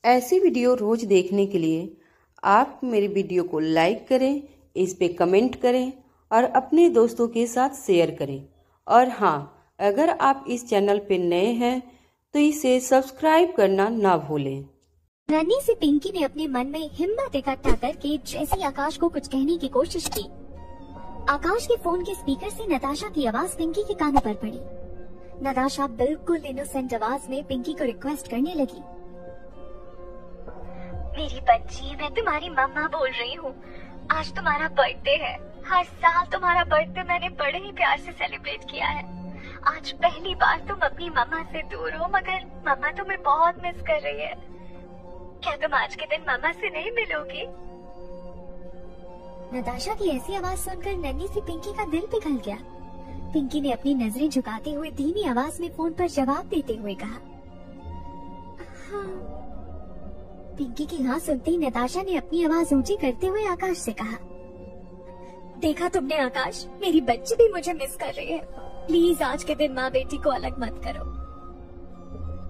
ऐसी वीडियो रोज देखने के लिए आप मेरी वीडियो को लाइक करें, इस पे कमेंट करें और अपने दोस्तों के साथ शेयर करें। और हाँ, अगर आप इस चैनल पे नए हैं तो इसे सब्सक्राइब करना ना भूलें। नन्ही सी पिंकी ने अपने मन में हिम्मत इकट्ठा करके जैसे आकाश को कुछ कहने की कोशिश की, आकाश के फोन के स्पीकर से नताशा की आवाज पिंकी के कानों पर पड़ी। नताशा बिल्कुल इनोसेंट आवाज में पिंकी को रिक्वेस्ट करने लगी। मेरी बच्ची, मैं तुम्हारी मम्मा बोल रही हूँ। आज तुम्हारा बर्थडे है। हर साल तुम्हारा बर्थडे मैंने बड़े ही प्यार से सेलिब्रेट किया है। आज पहली बार तुम अपनी मम्मा से दूर हो, मगर मम्मा तुम्हें बहुत मिस कर रही है। क्या तुम आज के दिन मम्मा से नहीं मिलोगी? नताशा की ऐसी आवाज सुनकर नन्ही सी पिंकी का दिल पिघल गया। पिंकी ने अपनी नजरें झुकाते हुए धीमी आवाज में फोन पर जवाब देते हुए कहा, हाँ। पिंकी की हाँ सुनते ही नताशा ने अपनी आवाज ऊंची करते हुए आकाश से कहा, देखा तुमने आकाश, मेरी बच्ची भी मुझे मिस कर रही है। प्लीज आज के दिन माँ बेटी को अलग मत करो।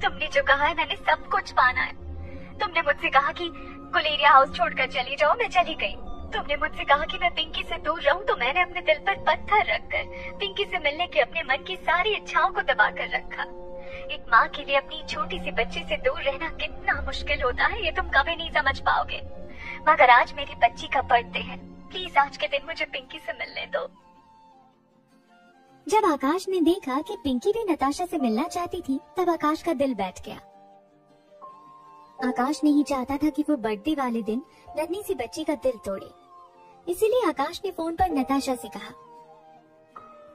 तुमने जो कहा है मैंने सब कुछ माना है। तुमने मुझसे कहा कि गुलेरिया हाउस छोड़कर चली जाओ, मैं चली गई। तुमने मुझसे कहा कि मैं पिंकी से दूर रहूं, तो मैंने अपने दिल पर पत्थर रखकर पिंकी से मिलने की अपने मन की सारी इच्छाओं को दबा कर रखा। एक माँ के लिए अपनी छोटी सी बच्ची से दूर रहना कितना मुश्किल होता है, ये तुम कभी नहीं समझ पाओगे। मगर आज मेरी बच्ची का बर्थडे है, प्लीज आज के दिन मुझे पिंकी से मिलने दो। जब आकाश ने देखा कि पिंकी भी नताशा से मिलना चाहती थी, तब आकाश का दिल बैठ गया। आकाश नहीं चाहता था कि वो बर्थडे वाले दिन नन्ही सी बच्ची का दिल तोड़े। इसीलिए आकाश ने फोन पर नताशा से कहा,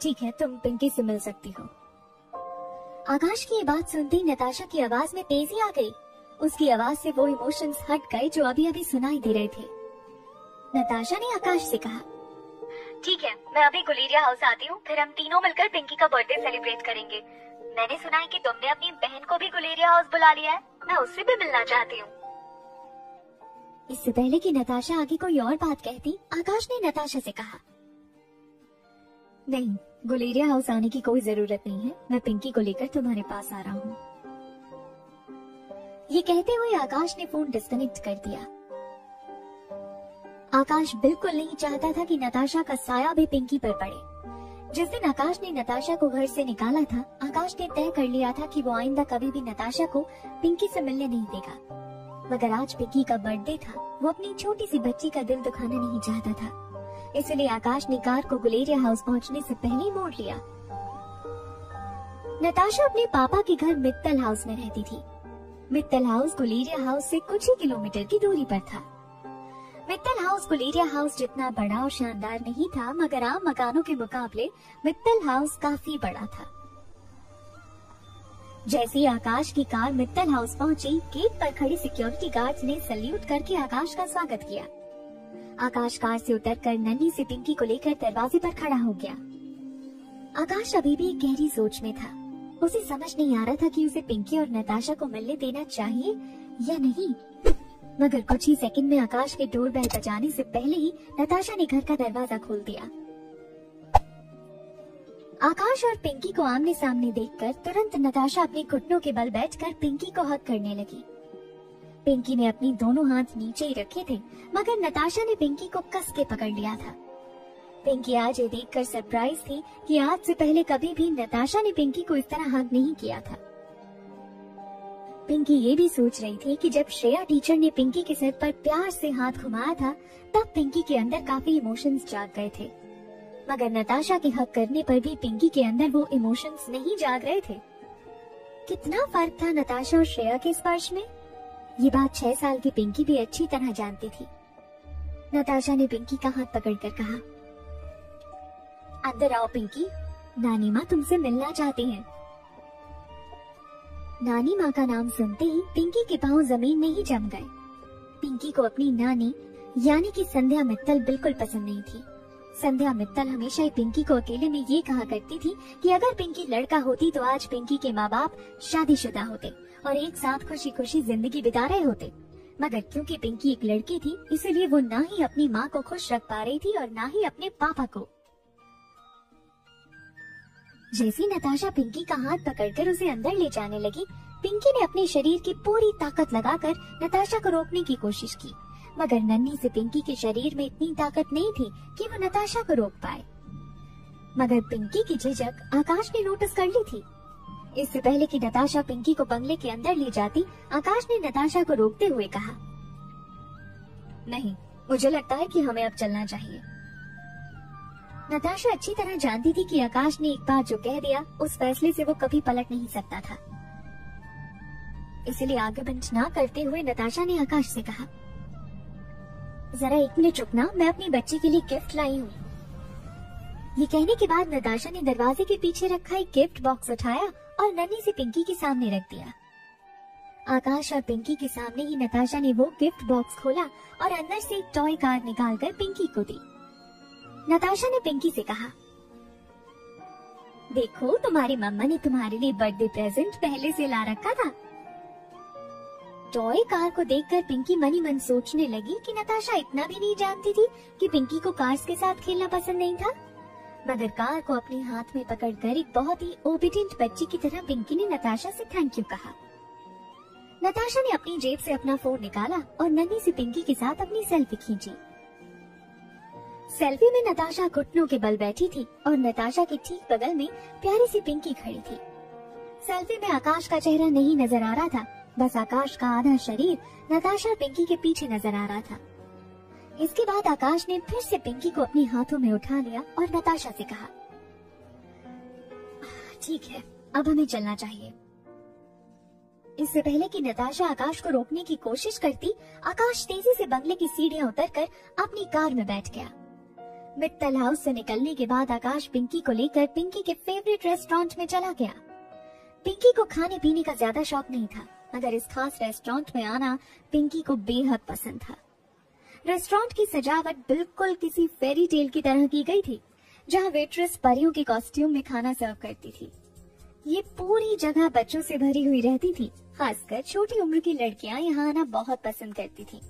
ठीक है, तुम पिंकी से मिल सकती हो। आकाश की ये बात सुनते ही नताशा की आवाज में तेजी आ गई। उसकी आवाज से वो इमोशंस हट गए जो अभी अभी सुनाई दे रहे थे। नताशा ने आकाश से कहा, ठीक है, मैं अभी गुलेरिया हाउस आती हूँ, फिर हम तीनों मिलकर पिंकी का बर्थडे सेलिब्रेट करेंगे। मैंने सुना है कि तुमने अपनी बहन को भी गुलेरिया हाउस बुला लिया है, मैं उससे भी मिलना चाहती हूँ। इससे पहले कि नताशा आगे कोई और बात कहती, आकाश ने नताशा से कहा, नहीं, गुलेरिया हाउस आने की कोई जरूरत नहीं है। मैं पिंकी को लेकर तुम्हारे पास आ रहा हूँ। ये कहते हुए आकाश ने फोन डिस्कनेक्ट कर दिया। आकाश बिल्कुल नहीं चाहता था कि नताशा का साया भी पिंकी पर पड़े। जिस दिन आकाश ने नताशा को घर से निकाला था, आकाश ने तय कर लिया था कि वो आइंदा कभी भी नताशा को पिंकी से मिलने नहीं देगा। मगर आज पिंकी का बर्थडे था, वो अपनी छोटी सी बच्ची का दिल दुखाना नहीं चाहता था। इसलिए आकाश ने कार को गुलेरिया हाउस पहुंचने से पहले मोड़ लिया। नताशा अपने पापा के घर मित्तल हाउस में रहती थी। मित्तल हाउस गुलेरिया हाउस से कुछ ही किलोमीटर की दूरी पर था। मित्तल हाउस गुलेरिया हाउस जितना बड़ा और शानदार नहीं था, मगर आम मकानों के मुकाबले मित्तल हाउस काफी बड़ा था। जैसे ही आकाश की कार मित्तल हाउस पहुंची, गेट पर खड़े सिक्योरिटी गार्ड्स ने सैल्यूट करके आकाश का स्वागत किया। आकाश कार से उतरकर नन्ही सी पिंकी को लेकर दरवाजे पर खड़ा हो गया। आकाश अभी भी एक गहरी सोच में था। उसे समझ नहीं आ रहा था कि उसे पिंकी और नताशा को मिलने देना चाहिए या नहीं। मगर कुछ ही सेकंड में आकाश के डोरबेल बजाने से पहले ही नताशा ने घर का दरवाजा खोल दिया। आकाश और पिंकी को आमने सामने देखकर तुरंत नताशा अपने घुटनों के बल बैठकर पिंकी को हक करने लगी। पिंकी ने अपनी दोनों हाथ नीचे ही रखे थे, मगर नताशा ने पिंकी को कस के पकड़ लिया था। पिंकी आज ये देखकर सरप्राइज थी कि आज से पहले कभी भी नताशा ने पिंकी को इस तरह हग नहीं किया था। पिंकी ये भी सोच रही थी कि जब श्रेया टीचर ने पिंकी के सर पर प्यार से हाथ घुमाया था, तब पिंकी के अंदर काफी इमोशंस जाग गए थे। मगर नताशा के हक करने पर भी पिंकी के अंदर वो इमोशंस नहीं जाग रहे थे। कितना फर्क था नताशा और श्रेया के स्पर्श में, ये बात 6 साल की पिंकी भी अच्छी तरह जानती थी। नताशा ने पिंकी का हाथ पकड़कर कहा, अंदर आओ पिंकी, नानी माँ तुमसे मिलना चाहती हैं। नानी माँ का नाम सुनते ही पिंकी के पांव जमीन में ही जम गए। पिंकी को अपनी नानी यानी कि संध्या मित्तल बिल्कुल पसंद नहीं थी। संध्या मित्तल हमेशा ही पिंकी को अकेले में ये कहा करती थी कि अगर पिंकी लड़का होती तो आज पिंकी के माँ बाप शादीशुदा होते और एक साथ खुशी खुशी जिंदगी बिता रहे होते। मगर क्योंकि पिंकी एक लड़की थी, इसीलिए वो ना ही अपनी माँ को खुश रख पा रही थी और ना ही अपने पापा को। जैसी नताशा पिंकी का हाथ पकड़कर उसे अंदर ले जाने लगी, पिंकी ने अपने शरीर की पूरी ताकत लगाकर नताशा को रोकने की कोशिश की, मगर नन्ही से पिंकी के शरीर में इतनी ताकत नहीं थी कि वो नताशा को रोक पाए। मगर पिंकी की झिझक आकाश ने नोटिस कर ली थी। इससे पहले कि नताशा पिंकी को बंगले के अंदर ले जाती, आकाश ने नताशा को रोकते हुए कहा, नहीं, मुझे लगता है कि हमें अब चलना चाहिए। नताशा अच्छी तरह जानती थी कि आकाश ने एक बार जो कह दिया, उस फैसले से वो कभी पलट नहीं सकता था। इसलिए आर्गुमेंट ना करते हुए नताशा ने आकाश से कहा, जरा 1 मिनट रुकना, मैं अपनी बच्ची के लिए गिफ्ट लाई हूँ। ये कहने के बाद नताशा ने दरवाजे के पीछे रखा एक गिफ्ट बॉक्स उठाया और नन्ही से पिंकी के सामने रख दिया। आकाश और पिंकी के सामने ही नताशा ने वो गिफ्ट बॉक्स खोला और अंदर से एक टॉय कार निकालकर पिंकी को दी। नताशा ने पिंकी से कहा, देखो, तुम्हारी मम्मा ने तुम्हारे लिए बर्थडे प्रेजेंट पहले से ला रखा था। टॉय कार को देखकर पिंकी मनी मन सोचने लगी कि नताशा इतना भी नहीं जानती थी कि पिंकी को कार्स के साथ खेलना पसंद नहीं था। मगर कार को अपने हाथ में पकड़कर एक बहुत ही ओबीडिएंट बच्ची की तरह पिंकी ने नताशा से थैंक यू कहा। नताशा ने अपनी जेब से अपना फोन निकाला और नन्ही से पिंकी के साथ अपनी सेल्फी खींची। सेल्फी में नताशा घुटनों के बल बैठी थी और नताशा के ठीक बगल में प्यारी सी पिंकी खड़ी थी। सेल्फी में आकाश का चेहरा नहीं नजर आ रहा था, बस आकाश का आधा शरीर नताशा और पिंकी के पीछे नजर आ रहा था। इसके बाद आकाश ने फिर से पिंकी को अपने हाथों में उठा लिया और नताशा से कहा, ठीक है, अब हमें चलना चाहिए। इससे पहले कि नताशा आकाश को रोकने की कोशिश करती, आकाश तेजी से बंगले की सीढ़ियां उतरकर अपनी कार में बैठ गया। मित्तल हाउस से निकलने के बाद आकाश पिंकी को लेकर पिंकी के फेवरेट रेस्टोरेंट में चला गया। पिंकी को खाने पीने का ज्यादा शौक नहीं था, मगर इस खास रेस्टोरेंट में आना पिंकी को बेहद पसंद था। रेस्टोरेंट की सजावट बिल्कुल किसी फेरी टेल की तरह की गई थी, जहां वेट्रेस परियों के कॉस्ट्यूम में खाना सर्व करती थी। ये पूरी जगह बच्चों से भरी हुई रहती थी, खासकर छोटी उम्र की लड़कियां यहाँ आना बहुत पसंद करती थी।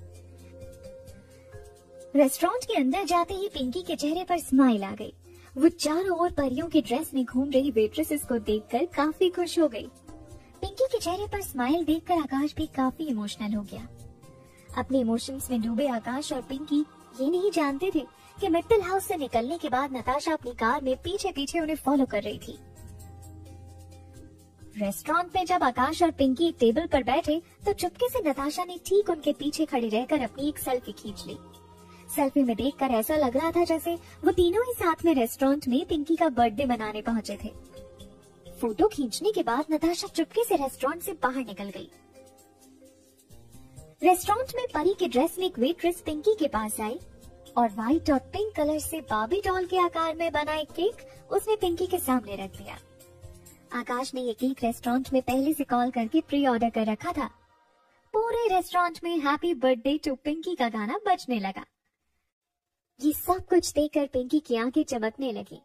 रेस्टोरेंट के अंदर जाते ही पिंकी के चेहरे पर स्माइल आ गई। वो चारों ओर परियों की ड्रेस में घूम रही वेट्रेसेस को देखकर काफी खुश हो गई। पिंकी के चेहरे पर स्माइल देखकर आकाश भी काफी इमोशनल हो गया। अपने इमोशंस में डूबे आकाश और पिंकी ये नहीं जानते थे कि मित्तल हाउस से निकलने के बाद नताशा अपनी कार में पीछे पीछे उन्हें फॉलो कर रही थी। रेस्टोरेंट में जब आकाश और पिंकी एक टेबल पर बैठे, तो चुपके से नताशा ने ठीक उनके पीछे खड़ी रहकर अपनी एक सेल्फी खींच ली। सेल्फी में देखकर ऐसा लग रहा था जैसे वो तीनों ही साथ में रेस्टोरेंट में पिंकी का बर्थडे मनाने पहुंचे थे। फोटो खींचने के बाद नताशा चुपके से रेस्टोरेंट से बाहर निकल गई। रेस्टोरेंट में परी के ड्रेस में एक वेट्रेस पिंकी के पास आई और व्हाइट और पिंक कलर से बार्बी डॉल के आकार में बना एक केक उसने पिंकी के सामने रख दिया। आकाश ने ये केक रेस्टोरेंट में पहले से कॉल करके प्री ऑर्डर कर रखा था। पूरे रेस्टोरेंट में हैप्पी बर्थडे टू पिंकी का गाना बजने लगा। ये सब कुछ देखकर पिंकी की आंखें चमकने लगी।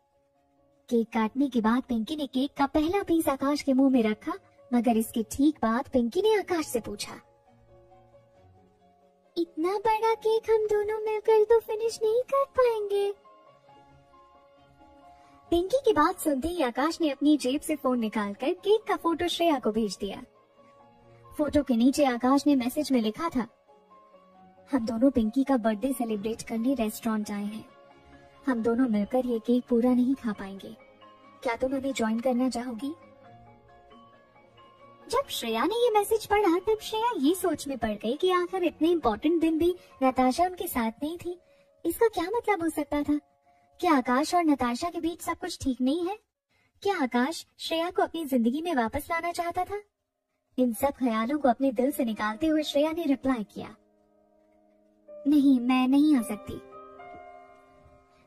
केक काटने के बाद पिंकी ने केक का पहला पीस आकाश के मुंह में रखा, मगर इसके ठीक बाद पिंकी ने आकाश से पूछा, इतना बड़ा केक हम दोनों मिलकर तो फिनिश नहीं कर पाएंगे। पिंकी की बात सुनते ही आकाश ने अपनी जेब से फोन निकालकर केक का फोटो श्रेया को भेज दिया। फोटो के नीचे आकाश ने मैसेज में लिखा था, हम दोनों पिंकी का बर्थडे सेलिब्रेट करने रेस्टोरेंट आए हैं। हम दोनों मिलकर ये केक पूरा नहीं खा पाएंगे। क्या तुम हमें ज्वाइन करना चाहोगी? जब श्रेया ने ये मैसेज पढ़ा, तब श्रेया ये सोच में पड़ गई कि आखिर इतने इम्पोर्टेंट दिन भी नताशा उनके साथ नहीं थी। इसका क्या मतलब हो सकता था? क्या आकाश और नताशा के बीच सब कुछ ठीक नहीं है? क्या आकाश श्रेया को अपनी जिंदगी में वापस लाना चाहता था? इन सब ख्यालों को अपने दिल से निकालते हुए श्रेया ने रिप्लाई किया, नहीं, मैं नहीं आ सकती।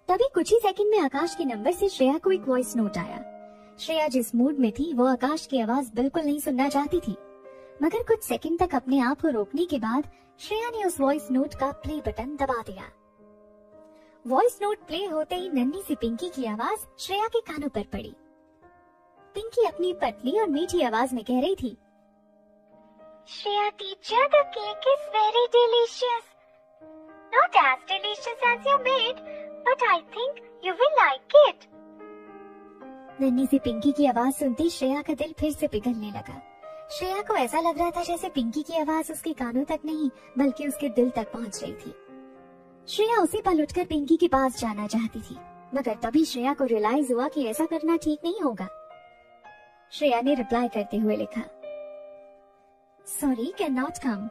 तभी कुछ ही सेकंड में आकाश के नंबर से श्रेया को एक वॉइस नोट आया। श्रेया जिस मूड में थी वो आकाश की आवाज बिल्कुल नहीं सुनना चाहती थी, मगर कुछ सेकंड तक अपने आप को रोकने के बाद श्रेया ने उस वॉइस नोट का प्ले बटन दबा दिया। वॉइस नोट प्ले होते ही नन्ही सी पिंकी की आवाज श्रेया के कानों पर पड़ी। पिंकी अपनी पतली और मीठी आवाज में कह रही थी, Shreya teacher, the cake is very delicious. Not as delicious as you made, but I think you will like it. नन्ही सी पिंकी की आवाज सुनती श्रेया का दिल फिर से पिघलने लगा। श्रेया को ऐसा लग रहा था जैसे पिंकी की आवाज उसके कानों तक नहीं बल्कि उसके दिल तक पहुंच रही थी। श्रेया उसी पल उठकर पिंकी के पास जाना चाहती थी, मगर तभी श्रेया को रियलाइज हुआ कि ऐसा करना ठीक नहीं होगा। श्रेया ने रिप्लाई करते हुए लिखा, सॉरी कैन नॉट कम।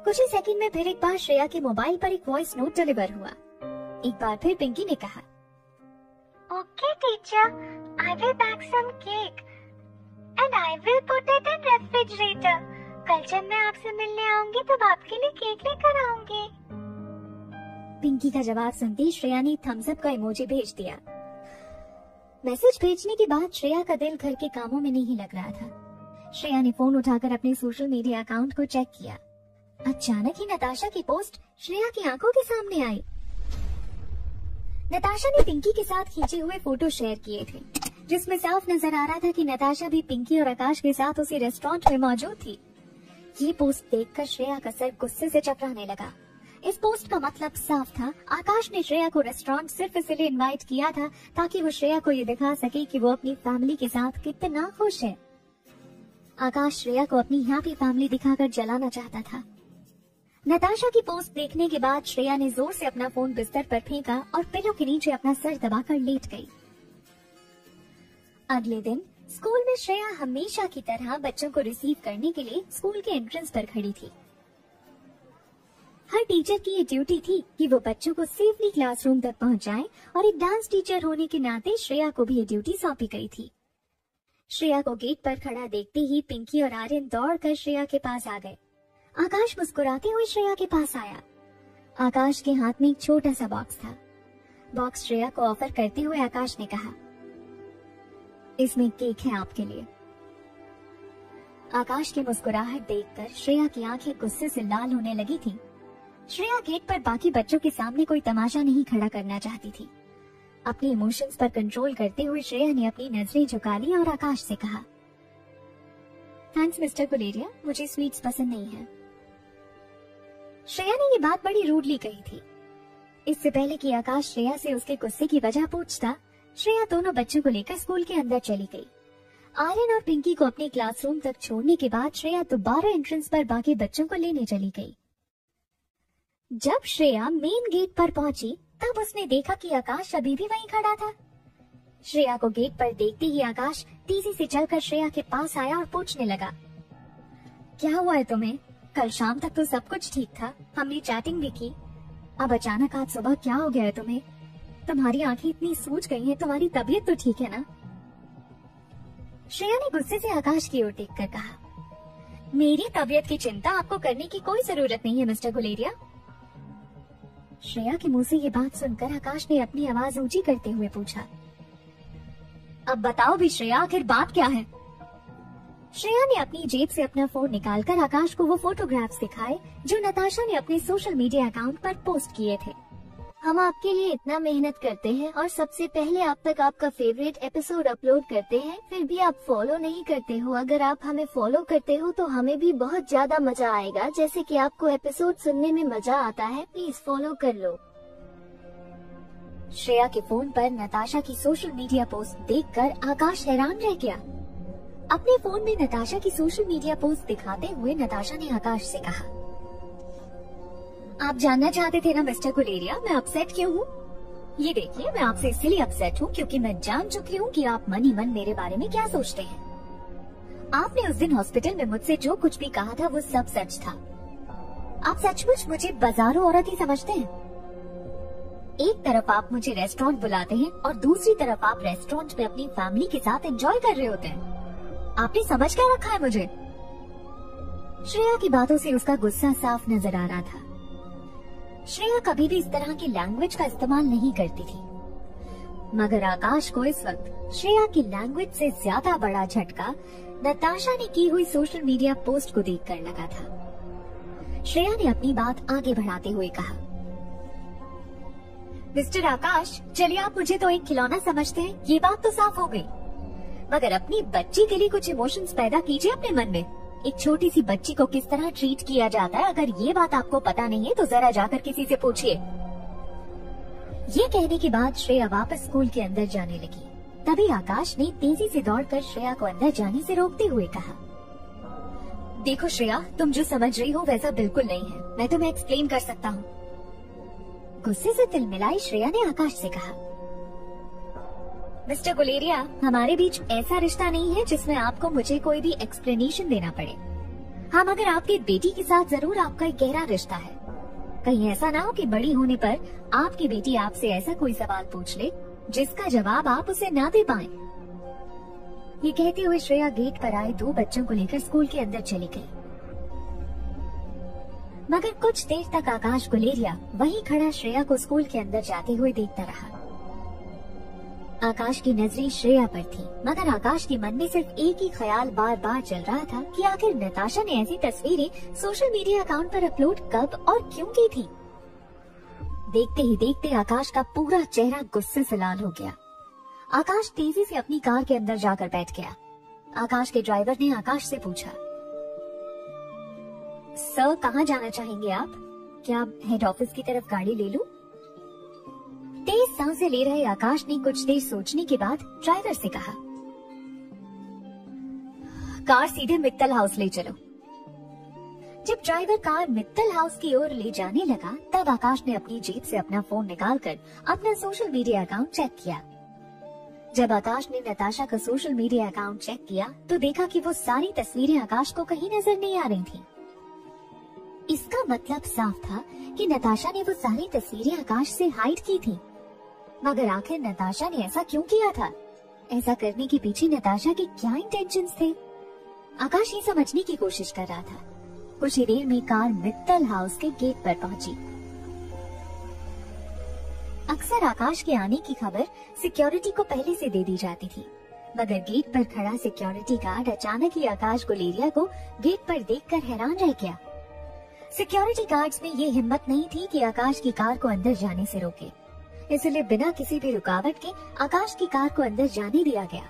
कुछ ही सेकंड में फिर एक बार श्रेया के मोबाइल पर एक वॉइस नोट डिलीवर हुआ। एक बार फिर पिंकी ने कहा, okay teacher, I will pack some cake and I will put it in refrigerator. कल जब मैं आपसे मिलने आऊंगी तब आपके लिए केक लेकर आऊंगी। पिंकी का जवाब सुनते ही श्रेया ने थम्स अप का इमोजी भेज दिया। मैसेज भेजने के बाद श्रेया का दिल घर के कामों में नहीं लग रहा था। श्रेया ने फोन उठाकर अपने सोशल मीडिया अकाउंट को चेक किया। अचानक ही नताशा की पोस्ट श्रेया की आंखों के सामने आई। नताशा ने पिंकी के साथ खींचे हुए फोटो शेयर किए थे, जिसमें साफ नजर आ रहा था कि नताशा भी पिंकी और आकाश के साथ उसी रेस्टोरेंट में मौजूद थी। ये पोस्ट देखकर श्रेया का सर गुस्से से चकराने लगा। इस पोस्ट का मतलब साफ था, आकाश ने श्रेया को रेस्टोरेंट सिर्फ इसलिए इनवाइट किया था ताकि वो श्रेया को ये दिखा सके कि वो अपनी फैमिली के साथ कितना खुश है। आकाश श्रेया को अपनी हैप्पी फैमिली दिखाकर जलाना चाहता था। नताशा की पोस्ट देखने के बाद श्रेया ने जोर से अपना फोन बिस्तर पर फेंका और पिलो के नीचे अपना सर दबाकर लेट गई। अगले दिन स्कूल में श्रेया हमेशा की तरह बच्चों को रिसीव करने के लिए स्कूल के एंट्रेंस पर खड़ी थी। हर टीचर की ये ड्यूटी थी कि वो बच्चों को सेफली क्लासरूम तक पहुंचाए और एक डांस टीचर होने के नाते श्रेया को भी ये ड्यूटी सौंपी गई थी। श्रेया को गेट पर खड़ा देखते ही पिंकी और आर्यन दौड़कर श्रेया के पास आ गए। आकाश मुस्कुराते हुए श्रेया के पास आया। आकाश के हाथ में एक छोटा सा बॉक्स था। बॉक्स श्रेया को ऑफर करते हुए आकाश ने कहा, इसमें केक है आपके लिए। आकाश की मुस्कुराहट देखकर श्रेया की आंखें गुस्से से लाल होने लगी थी। श्रेया गेट पर बाकी बच्चों के सामने कोई तमाशा नहीं खड़ा करना चाहती थी। अपने इमोशंस पर कंट्रोल करते हुए श्रेया ने अपनी नजरें झुका ली और आकाश से कहा, थैंक्स मिस्टर गुलेरिया, मुझे स्वीट्स पसंद नहीं है। श्रेया ने ये बात बड़ी रूडली कही थी। इससे पहले कि आकाश श्रेया से उसके गुस्से की वजह पूछता, श्रेया दोनों बच्चों को लेकर स्कूल के अंदर चली गई। आर्यन और पिंकी को अपने क्लासरूम तक छोड़ने के बाद श्रेया दोबारा एंट्रेंस पर बाकी बच्चों को लेने चली गई। जब श्रेया मेन गेट पर पहुंची तब उसने देखा कि आकाश अभी भी वहीं खड़ा था। श्रेया को गेट पर देखते ही आकाश तेजी से चलकर श्रेया के पास आया और पूछने लगा, क्या हुआ है तुम्हें? कल शाम तक तो सब कुछ ठीक था, हमने चैटिंग भी की, अब अचानक आज सुबह क्या हो गया है तुम्हें? तुम्हारी आंखें इतनी सूज गई हैं, तुम्हारी तबीयत तो ठीक है ना? श्रेया ने गुस्से से आकाश की ओर देखकर कहा, मेरी तबीयत की चिंता आपको करने की कोई जरूरत नहीं है मिस्टर गुलेरिया। श्रेया के मुंह से ये बात सुनकर आकाश ने अपनी आवाज ऊंची करते हुए पूछा, अब बताओ भी श्रेया, आखिर बात क्या है? श्रेया ने अपनी जेब से अपना फोन निकालकर आकाश को वो फोटोग्राफ्स दिखाए जो नताशा ने अपने सोशल मीडिया अकाउंट पर पोस्ट किए थे। हम आपके लिए इतना मेहनत करते हैं और सबसे पहले आप तक आपका फेवरेट एपिसोड अपलोड करते हैं, फिर भी आप फॉलो नहीं करते हो। अगर आप हमें फॉलो करते हो तो हमें भी बहुत ज्यादा मजा आएगा, जैसे कि आपको एपिसोड सुनने में मजा आता है। प्लीज फॉलो कर लो। श्रेया के फोन पर नताशा की सोशल मीडिया पोस्ट देखकर आकाश हैरान रह गया। अपने फोन में नताशा की सोशल मीडिया पोस्ट दिखाते हुए नताशा ने आकाश से कहा, आप जानना चाहते थे ना मिस्टर गुलेरिया, मैं अपसेट क्यों हूँ? ये देखिए, मैं आपसे इसलिए अपसेट हूँ क्योंकि मैं जान चुकी हूँ कि आप मन ही मन मेरे बारे में क्या सोचते हैं। आपने उस दिन हॉस्पिटल में मुझसे जो कुछ भी कहा था वो सब सच था। आप सचमुच मुझे बाजारू औरत ही समझते हैं। एक तरफ आप मुझे रेस्टोरेंट बुलाते हैं और दूसरी तरफ आप रेस्टोरेंट में अपनी फैमिली के साथ एंजॉय कर रहे होते हैं। आपने समझ क्या रखा है मुझे? श्रेया की बातों से उसका गुस्सा साफ नजर आ रहा था। श्रेया कभी भी इस तरह की लैंग्वेज का इस्तेमाल नहीं करती थी, मगर आकाश को इस वक्त श्रेया की लैंग्वेज से ज्यादा बड़ा झटका नताशा ने की हुई सोशल मीडिया पोस्ट को देखकर लगा था। श्रेया ने अपनी बात आगे बढ़ाते हुए कहा, मिस्टर आकाश, चलिए आप मुझे तो एक खिलौना समझते हैं, ये बात तो साफ हो गई, मगर अपनी बच्ची के लिए कुछ इमोशंस पैदा कीजिए अपने मन में। एक छोटी सी बच्ची को किस तरह ट्रीट किया जाता है, अगर ये बात आपको पता नहीं है तो जरा जाकर किसी से पूछिए। ये कहने के बाद श्रेया वापस स्कूल के अंदर जाने लगी। तभी आकाश ने तेजी से दौड़कर श्रेया को अंदर जाने से रोकते हुए कहा, देखो श्रेया, तुम जो समझ रही हो वैसा बिल्कुल नहीं है। मैं तुम्हें एक्सप्लेन कर सकता हूँ। गुस्से से तिलमिलाई श्रेया ने आकाश से कहा, मिस्टर गुलेरिया, हमारे बीच ऐसा रिश्ता नहीं है जिसमें आपको मुझे कोई भी एक्सप्लेनेशन देना पड़े। हाँ, मगर आपकी बेटी के साथ जरूर आपका एक गहरा रिश्ता है। कहीं ऐसा ना हो कि बड़ी होने पर आपकी बेटी आपसे ऐसा कोई सवाल पूछ ले जिसका जवाब आप उसे ना दे पाए। ये कहते हुए श्रेया गेट पर आए 2 बच्चों को लेकर स्कूल के अंदर चली गई। मगर कुछ देर तक आकाश गुलेरिया वहीं खड़ा श्रेया को स्कूल के अंदर जाते हुए देखता रहा। आकाश की नजरें श्रेया पर थी, मगर आकाश के मन में सिर्फ एक ही ख्याल बार बार चल रहा था कि आखिर नताशा ने ऐसी तस्वीरें सोशल मीडिया अकाउंट पर अपलोड कब और क्यों की थी। देखते ही देखते आकाश का पूरा चेहरा गुस्से से लाल हो गया। आकाश तेजी से अपनी कार के अंदर जाकर बैठ गया। आकाश के ड्राइवर ने आकाश से पूछा, सर कहाँ जाना चाहेंगे आप? क्या हेड ऑफिस की तरफ गाड़ी ले लूं? तेज सांसें ले रहे आकाश ने कुछ देर सोचने के बाद ड्राइवर से कहा, कार सीधे मित्तल हाउस ले चलो। जब ड्राइवर कार मित्तल हाउस की ओर ले जाने लगा, तब आकाश ने अपनी जेब से अपना फोन निकालकर अपना सोशल मीडिया अकाउंट चेक किया। जब आकाश ने नताशा का सोशल मीडिया अकाउंट चेक किया तो देखा कि वो सारी तस्वीरें आकाश को कहीं नजर नहीं आ रही थीं। इसका मतलब साफ था कि नताशा ने वो सारी तस्वीरें आकाश से हाइड की थी। मगर आखिर नताशा ने ऐसा क्यों किया था? ऐसा करने के पीछे नताशा के क्या इंटेंशंस थे? आकाश ये समझने की कोशिश कर रहा था। कुछ ही देर में कार मित्तल हाउस के गेट पर पहुंची। अक्सर आकाश के आने की खबर सिक्योरिटी को पहले से दे दी जाती थी, मगर गेट पर खड़ा सिक्योरिटी गार्ड अचानक ही आकाश गुलेरिया को गेट पर देखकर हैरान रह गया। सिक्योरिटी गार्ड्स में ये हिम्मत नहीं थी कि आकाश की कार को अंदर जाने से रोके, इसलिए बिना किसी भी रुकावट के आकाश की कार को अंदर जाने दिया गया।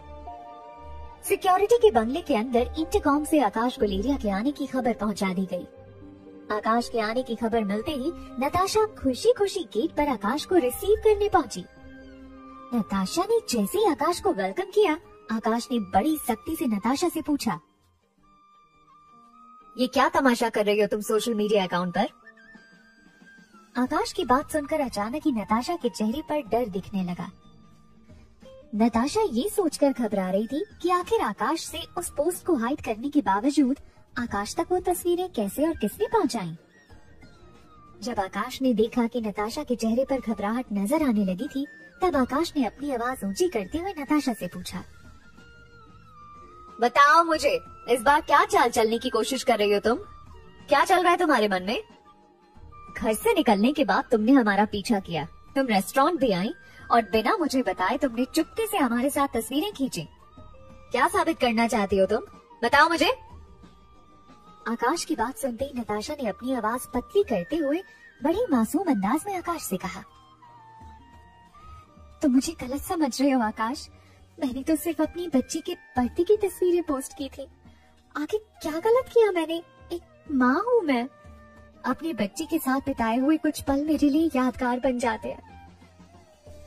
सिक्योरिटी के बंगले के अंदर इंटरकॉम से आकाश गुलेरिया के आने की खबर पहुंचा दी गई। आकाश के आने की खबर मिलते ही नताशा खुशी खुशी गेट पर आकाश को रिसीव करने पहुंची। नताशा ने जैसे ही आकाश को वेलकम किया, आकाश ने बड़ी सख्ती से नताशा से पूछा, ये क्या तमाशा कर रही हो तुम सोशल मीडिया अकाउंट पर? आकाश की बात सुनकर अचानक ही नताशा के चेहरे पर डर दिखने लगा। नताशा ये सोचकर घबरा रही थी कि आखिर आकाश से उस पोस्ट को हाइड करने के बावजूद आकाश तक वो तस्वीरें कैसे और किसने पहुंचाई। जब आकाश ने देखा कि नताशा के चेहरे पर घबराहट नजर आने लगी थी, तब आकाश ने अपनी आवाज ऊंची करते हुए नताशा से पूछा, बताओ मुझे, इस बार क्या चाल चलने की कोशिश कर रही हो तुम? क्या चल रहा है तुम्हारे मन में? घर से निकलने के बाद तुमने हमारा पीछा किया, तुम रेस्टोरेंट भी आई और बिना मुझे बताए तुमने चुपके से हमारे साथ तस्वीरें खींची। क्या साबित करना चाहती हो तुम? बताओ मुझे। आकाश की बात सुनते ही नताशा ने अपनी आवाज पतली करते हुए बड़ी मासूम अंदाज में आकाश से कहा, तुम मुझे गलत समझ रहे हो आकाश। मैंने तो सिर्फ अपनी बच्ची के बर्थडे की तस्वीरें पोस्ट की थी। आगे क्या गलत किया मैंने? एक माँ हूँ मैं। अपनी बच्ची के साथ बिताए हुए कुछ पल मेरे लिए यादगार बन जाते हैं।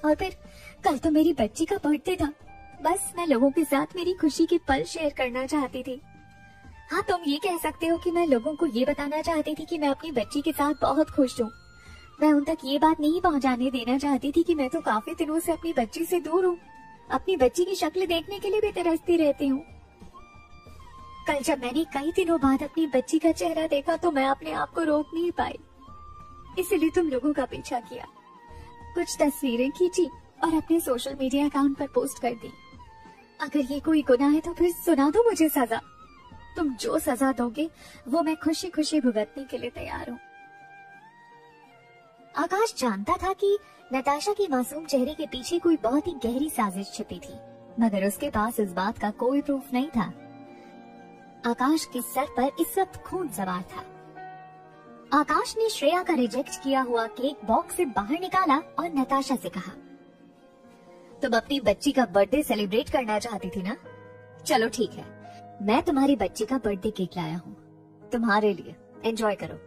और फिर कल तो मेरी बच्ची का बर्थडे था, बस मैं लोगों के साथ मेरी खुशी के पल शेयर करना चाहती थी। हाँ, तुम ये कह सकते हो कि मैं लोगों को ये बताना चाहती थी कि मैं अपनी बच्ची के साथ बहुत खुश हूँ। मैं उन तक ये बात नहीं पहुँचाने देना चाहती थी कि मैं तो काफी दिनों से अपनी बच्ची से दूर हूँ, अपनी बच्ची की शक्ल देखने के लिए भी तरसती रहती हूँ। कल जब मैंने कई दिनों बाद अपनी बच्ची का चेहरा देखा तो मैं अपने आप को रोक नहीं पाई, इसलिए तुम लोगों का पीछा किया, कुछ तस्वीरें खींची और अपने सोशल मीडिया अकाउंट पर पोस्ट कर दी। अगर ये कोई गुनाह है तो फिर सुना दो मुझे सजा। तुम जो सजा दोगे वो मैं खुशी खुशी भुगतने के लिए तैयार हूँ। आकाश जानता था कि नताशा के मासूम चेहरे के पीछे कोई बहुत ही गहरी साजिश छिपी थी, मगर उसके पास इस बात का कोई प्रूफ नहीं था। आकाश के सर पर इस वक्त खून सवार था। आकाश ने श्रेया का रिजेक्ट किया हुआ केक बॉक्स से बाहर निकाला और नताशा से कहा, तुम अपनी बच्ची का बर्थडे सेलिब्रेट करना चाहती थी ना? चलो ठीक है, मैं तुम्हारी बच्ची का बर्थडे केक लाया हूँ तुम्हारे लिए, एंजॉय करो।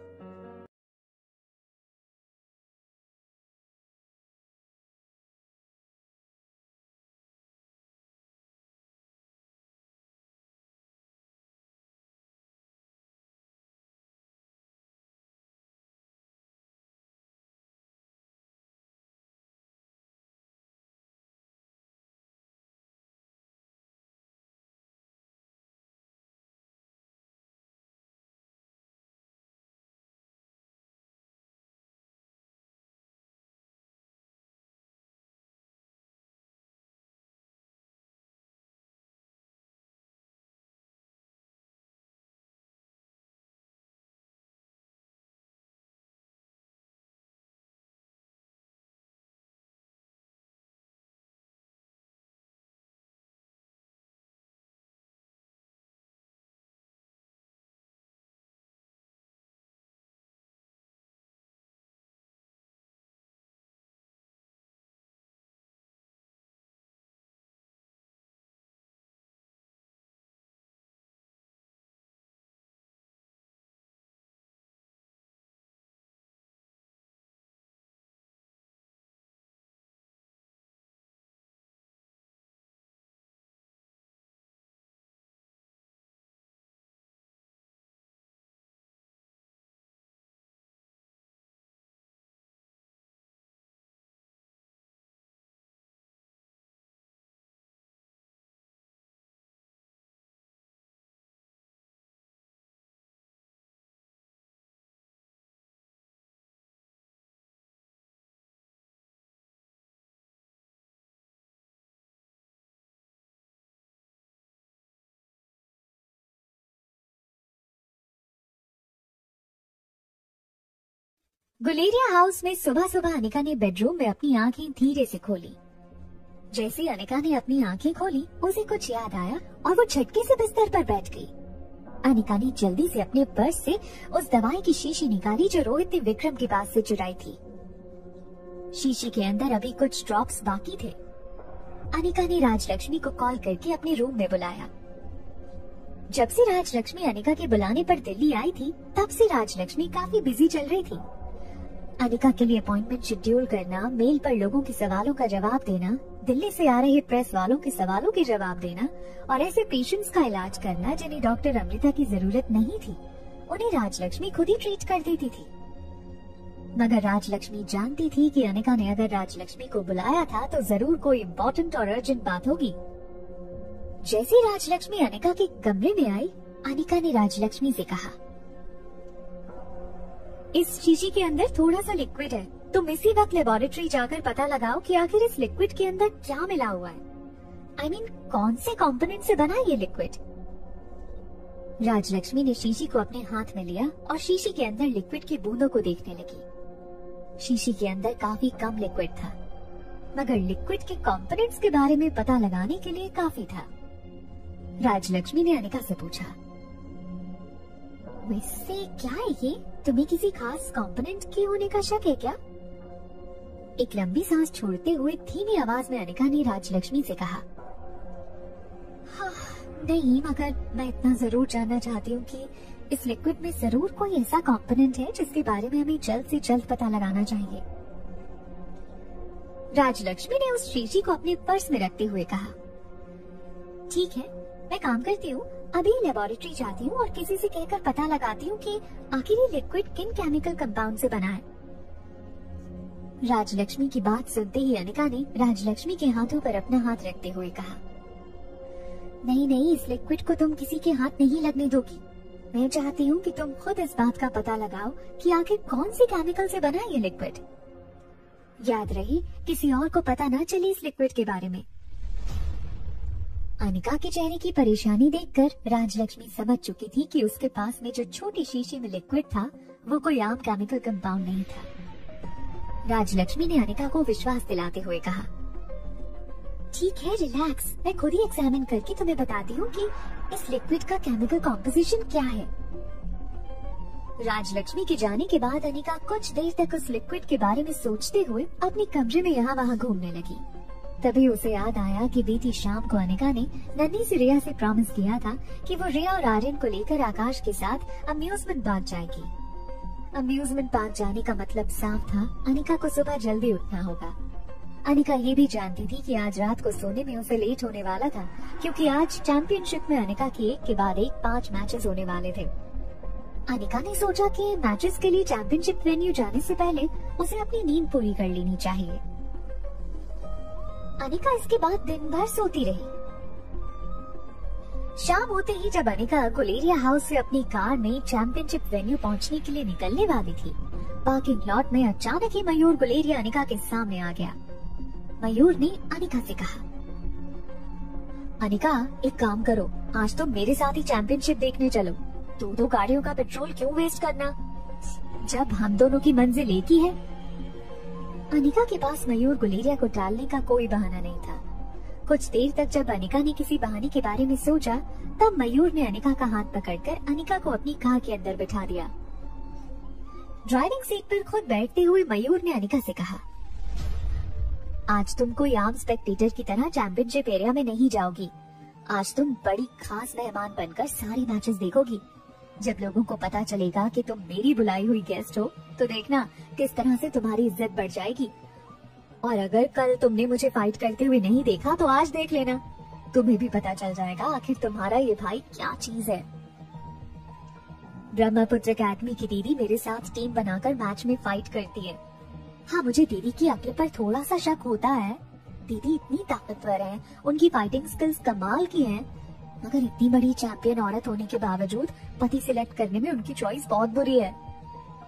गुलेरिया हाउस में सुबह सुबह अनिका ने बेडरूम में अपनी आंखें धीरे से खोली। जैसे अनिका ने अपनी आंखें खोली, उसे कुछ याद आया और वो झटके से बिस्तर पर बैठ गई। अनिका ने जल्दी से अपने पर्स से उस दवाई की शीशी निकाली जो रोहित ने विक्रम के पास से चुराई थी। शीशी के अंदर अभी कुछ ड्रॉप्स बाकी थे। अनिका ने राजलक्ष्मी को कॉल करके अपने रूम में बुलाया। जब से राजलक्ष्मी अनिका के बुलाने पर दिल्ली आई थी, तब से राजलक्ष्मी काफी बिजी चल रही थी। अनिका के लिए अपॉइंटमेंट शेड्यूल करना, मेल पर लोगों के सवालों का जवाब देना, दिल्ली से आ रहे प्रेस वालों के सवालों के जवाब देना और ऐसे पेशेंट्स का इलाज करना जिन्हें डॉक्टर अमृता की जरूरत नहीं थी, उन्हें राजलक्ष्मी खुद ही ट्रीट कर देती थी। मगर राजलक्ष्मी जानती थी कि अनिका ने अगर राजलक्ष्मी को बुलाया था तो जरूर कोई इम्पोर्टेंट और अर्जेंट बात होगी। जैसे राजलक्ष्मी अनिका के कमरे में आई, अनिका ने राजलक्ष्मी से कहा, इस शीशी के अंदर थोड़ा सा लिक्विड है, तुम इसी वक्त लेबोरेटरी जाकर पता लगाओ कि आखिर इस लिक्विड के अंदर क्या मिला हुआ है। I mean, कौन से कंपोनेंट से बना ये लिक्विड। राजलक्ष्मी ने शीशी को अपने हाथ में लिया और शीशी के अंदर लिक्विड की बूंदों को देखने लगी। शीशी के अंदर काफी कम लिक्विड था, मगर लिक्विड के कंपोनेंट्स के बारे में पता लगाने के लिए काफी था। राजलक्ष्मी ने अनिका से पूछा, वैसे क्या है ये? तुम्हें किसी खास कंपोनेंट के होने का शक है क्या? एक लंबी सांस छोड़ते हुए धीमी आवाज में अनिका ने राजलक्ष्मी से कहा, हाँ, नहीं, मगर मैं इतना जरूर जानना चाहती हूँ कि इस लिक्विड में जरूर कोई ऐसा कंपोनेंट है जिसके बारे में हमें जल्द से जल्द पता लगाना चाहिए। राजलक्ष्मी ने उस शीशी को अपने पर्स में रखते हुए कहा, ठीक है, मैं काम करती हूँ, अभी लेबोरेटरी जाती हूँ और किसी से कहकर पता लगाती हूँ कि आखिर ये लिक्विड किन केमिकल कंपाउंड से बना है। राजलक्ष्मी की बात सुनते ही अनिका ने राजलक्ष्मी के हाथों पर अपना हाथ रखते हुए कहा, नहीं नहीं, इस लिक्विड को तुम किसी के हाथ नहीं लगने दोगी। मैं चाहती हूँ कि तुम खुद इस बात का पता लगाओ कि आखिर कौन से केमिकल से बना है ये लिक्विड। याद रहे, किसी और को पता न चले इस लिक्विड के बारे में। अनिका के चेहरे की परेशानी देखकर राजलक्ष्मी समझ चुकी थी कि उसके पास में जो छोटी शीशी में लिक्विड था वो कोई आम केमिकल कंपाउंड नहीं था। राजलक्ष्मी ने अनिका को विश्वास दिलाते हुए कहा, ठीक है, रिलैक्स, मैं खुद ही एग्जामिन करके तुम्हें बताती हूँ कि इस लिक्विड का केमिकल कॉम्पोजिशन क्या है। राजलक्ष्मी के जाने के बाद अनिका कुछ देर तक उस लिक्विड के बारे में सोचते हुए अपने कमरे में यहाँ वहाँ घूमने लगी। तभी उसे याद आया कि बीती शाम को अनिका ने नन्ही से रिया से प्रॉमिस किया था कि वो रिया और आर्यन को लेकर आकाश के साथ अम्यूजमेंट पार्क जाएगी। अम्यूजमेंट पार्क जाने का मतलब साफ था, अनिका को सुबह जल्दी उठना होगा। अनिका ये भी जानती थी कि आज रात को सोने में उसे लेट होने वाला था, क्योंकि आज चैंपियनशिप में अनिका के एक के बाद एक 5 मैचेस होने वाले थे। अनिका ने सोचा कि मैचेस के लिए चैंपियनशिप वेन्यू जाने से पहले उसे अपनी नींद पूरी कर लेनी चाहिए। अनिका इसके बाद दिन भर सोती रही। शाम होते ही जब अनिका गुलेरिया हाउस से अपनी कार में चैंपियनशिप वेन्यू पहुंचने के लिए निकलने वाली थी, पार्किंग लॉट में अचानक ही मयूर गुलेरिया अनिका के सामने आ गया। मयूर ने अनिका से कहा, अनिका, एक काम करो, आज तुम मेरे साथ ही चैंपियनशिप देखने चलो। 2 गाड़ियों का पेट्रोल क्यों वेस्ट करना, जब हम दोनों की मंजिल एक ही है। अनिका के पास मयूर गुलेरिया को टालने का कोई बहाना नहीं था। कुछ देर तक जब अनिका ने किसी बहाने के बारे में सोचा, तब मयूर ने अनिका का हाथ पकड़कर अनिका को अपनी कार के अंदर बिठा दिया। ड्राइविंग सीट पर खुद बैठते हुए मयूर ने अनिका से कहा, आज तुम कोई आम स्पेक्टेटर की तरह चैंपियनशिप एरिया में नहीं जाओगी। आज तुम बड़ी खास मेहमान बनकर सारी मैचेस देखोगी। जब लोगों को पता चलेगा कि तुम मेरी बुलाई हुई गेस्ट हो, तो देखना किस तरह से तुम्हारी इज्जत बढ़ जाएगी। और अगर कल तुमने मुझे फाइट करते हुए नहीं देखा तो आज देख लेना, तुम्हें भी पता चल जाएगा आखिर तुम्हारा ये भाई क्या चीज है। ब्रह्मपुत्र अकेडमी की दीदी मेरे साथ टीम बनाकर मैच में फाइट करती है। हाँ, मुझे दीदी की अक्ल पर थोड़ा सा शक होता है। दीदी इतनी ताकतवर है, उनकी फाइटिंग स्किल्स कमाल की हैं, मगर इतनी बड़ी चैंपियन औरत होने के बावजूद पति सिलेक्ट करने में उनकी चॉइस बहुत बुरी है।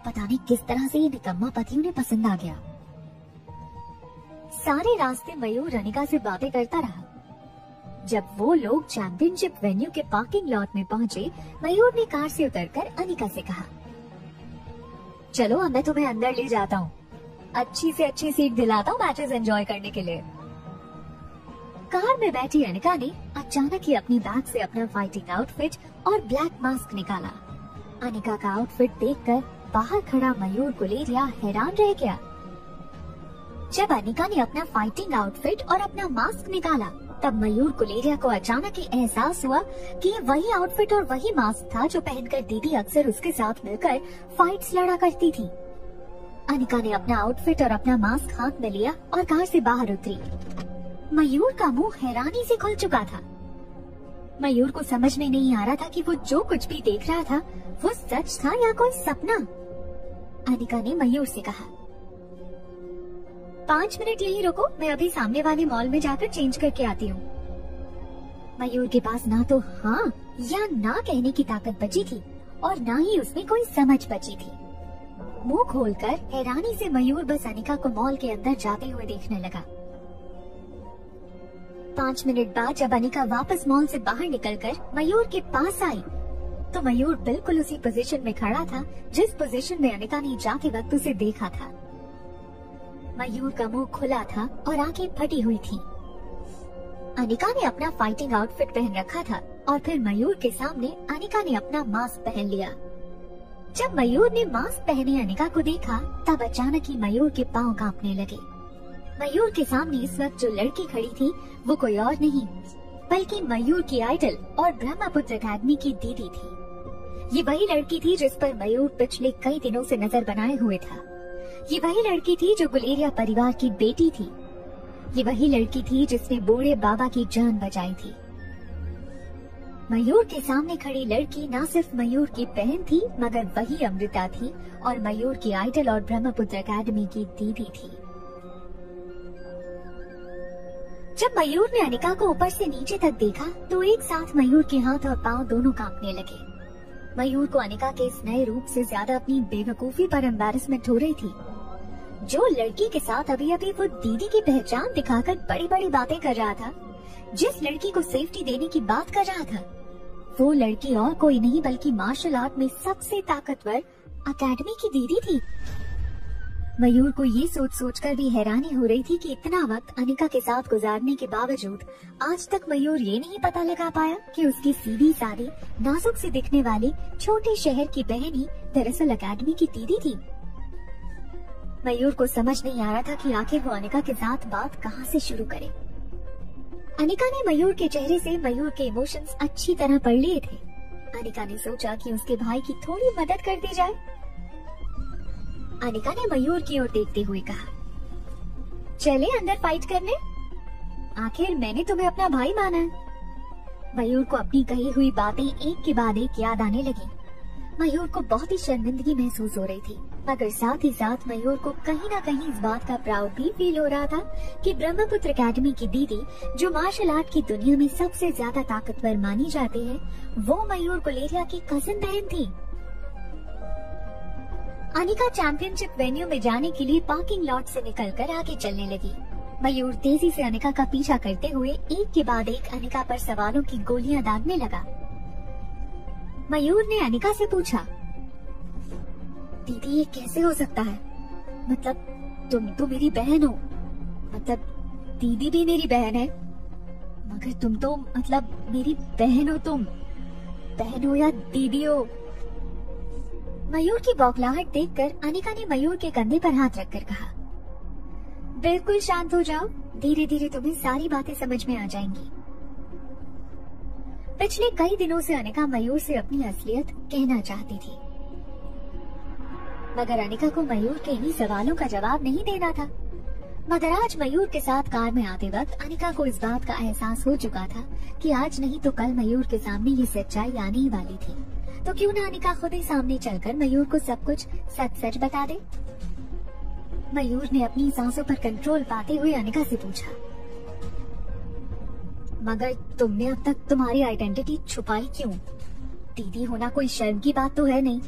पता नहीं किस तरह से ये निकम्मा पति उन्हें पसंद आ गया। सारे रास्ते मयूर अनिका से बातें करता रहा। जब वो लोग चैंपियनशिप वेन्यू के पार्किंग लॉट में पहुंचे, मयूर ने कार से उतरकर अनिका से कहा, चलो अब मैं तुम्हें अंदर ले जाता हूँ, अच्छी से अच्छी सीट दिलाता हूँ मैचेस एंजॉय करने के लिए। कार में बैठी अनिका ने अचानक ही अपनी बैग से अपना फाइटिंग आउटफिट और ब्लैक मास्क निकाला। अनिका का आउटफिट देखकर बाहर खड़ा मयूर गुलेरिया हैरान रह गया। जब अनिका ने अपना फाइटिंग आउटफिट और अपना मास्क निकाला, तब मयूर गुलेरिया को अचानक ही एहसास हुआ कि ये वही आउटफिट और वही मास्क था जो पहनकर दीदी अक्सर उसके साथ मिलकर फाइट्स लड़ा करती थी। अनिका ने अपना आउटफिट और अपना मास्क हाथ में लिया और कार से बाहर उतरी। मयूर का मुंह हैरानी से खुल चुका था। मयूर को समझ में नहीं आ रहा था कि वो जो कुछ भी देख रहा था वो सच था या कोई सपना। अनिका ने मयूर से कहा, 5 मिनट यहीं रुको, मैं अभी सामने वाले मॉल में जाकर चेंज करके आती हूँ। मयूर के पास ना तो हाँ या ना कहने की ताकत बची थी और ना ही उसमें कोई समझ बची थी। मुंह खोलकर हैरानी से मयूर बस अनिका को मॉल के अंदर जाते हुए देखने लगा। 5 मिनट बाद जब अनिका वापस मॉल से बाहर निकलकर मयूर के पास आई, तो मयूर बिल्कुल उसी पोजीशन में खड़ा था जिस पोजीशन में अनिका ने जाते वक्त उसे देखा था। मयूर का मुंह खुला था और आंखें फटी हुई थी। अनिका ने अपना फाइटिंग आउटफिट पहन रखा था और फिर मयूर के सामने अनिका ने अपना मास्क पहन लिया। जब मयूर ने मास्क पहने अनिका को देखा, तब अचानक ही मयूर के पांव कांपने लगे। मयूर के सामने इस वक्त जो लड़की खड़ी थी वो कोई और नहीं बल्कि मयूर की आइडल और ब्रह्मपुत्र अकेडमी की दीदी थी। ये वही लड़की थी जिस पर मयूर पिछले कई दिनों से नजर बनाए हुए था। ये वही लड़की थी जो गुलेरिया परिवार की बेटी थी। ये वही लड़की थी जिसने बूढ़े बाबा की जान बचाई थी। मयूर के सामने खड़ी लड़की न सिर्फ मयूर की बहन थी मगर वही अमृता थी और मयूर की आइडल और ब्रह्मपुत्र अकेडमी की दीदी थी। जब मयूर ने अनिका को ऊपर से नीचे तक देखा तो एक साथ मयूर के हाथ और पांव दोनों कांपने लगे। मयूर को अनिका के इस नए रूप से ज्यादा अपनी बेवकूफी पर एम्बैरेसमेंट हो रही थी। जो लड़की के साथ अभी अभी वो दीदी की पहचान दिखाकर बड़ी बड़ी बातें कर रहा था, जिस लड़की को सेफ्टी देने की बात कर रहा था, वो लड़की और कोई नहीं बल्कि मार्शल आर्ट में सबसे ताकतवर अकेडमी की दीदी थी। मयूर को ये सोच सोचकर भी हैरानी हो रही थी कि इतना वक्त अनिका के साथ गुजारने के बावजूद आज तक मयूर ये नहीं पता लगा पाया कि उसकी सीधी सादी नाजुक सी दिखने वाली छोटे शहर की बहन ही दरअसल अकेडमी की दीदी थी। मयूर को समझ नहीं आ रहा था कि आखिर वो अनिका के साथ बात कहाँ से शुरू करे। अनिका ने मयूर के चेहरे से मयूर के इमोशंस अच्छी तरह पढ़ लिए थे। अनिका ने सोचा कि उसके भाई की थोड़ी मदद कर दी जाए। अनिका ने मयूर की ओर देखते हुए कहा, चले अंदर फाइट करने, आखिर मैंने तुम्हें अपना भाई माना है। मयूर को अपनी कही हुई बातें एक के बाद एक याद आने लगी। मयूर को बहुत ही शर्मिंदगी महसूस हो रही थी मगर साथ ही साथ मयूर को कहीं ना कहीं इस बात का प्राउड भी फील हो रहा था कि ब्रह्मपुत्र अकेडमी की दीदी जो मार्शल आर्ट की दुनिया में सबसे ज्यादा ताकतवर मानी जाती है, वो मयूर गुलेरिया की कजिन बहन थी। अनिका चैंपियनशिप वेन्यू में जाने के लिए पार्किंग लॉट से निकलकर आगे चलने लगी। मयूर तेजी से अनिका का पीछा करते हुए एक के बाद एक अनिका पर सवालों की गोलियां दागने लगा। मयूर ने अनिका से पूछा, दीदी ये कैसे हो सकता है? मतलब तुम तो मेरी बहन हो, मतलब दीदी भी मेरी बहन है, मगर तुम तो मतलब मेरी बहन हो, तुम बहन हो या दीदी हो? मयूर की बौखलाहट देखकर अनिका ने मयूर के कंधे पर हाथ रखकर कहा, बिल्कुल शांत हो जाओ, धीरे धीरे तुम्हें सारी बातें समझ में आ जाएंगी। पिछले कई दिनों से अनिका मयूर से अपनी असलियत कहना चाहती थी मगर अनिका को मयूर के इन्हीं सवालों का जवाब नहीं देना था। मगर आज मयूर के साथ कार में आते वक्त अनिका को इस बात का एहसास हो चुका था कि आज नहीं तो कल मयूर के सामने ये सच्चाई आने ही वाली थी। तो क्यों ना अनिका खुद ही सामने चलकर मयूर को सब कुछ सच सच बता दे। मयूर ने अपनी सांसों पर कंट्रोल पाते हुए अनिका से पूछा, मगर तुमने अब तक तुम्हारी आइडेंटिटी छुपाई क्यों? दीदी होना कोई शर्म की बात तो है नहीं।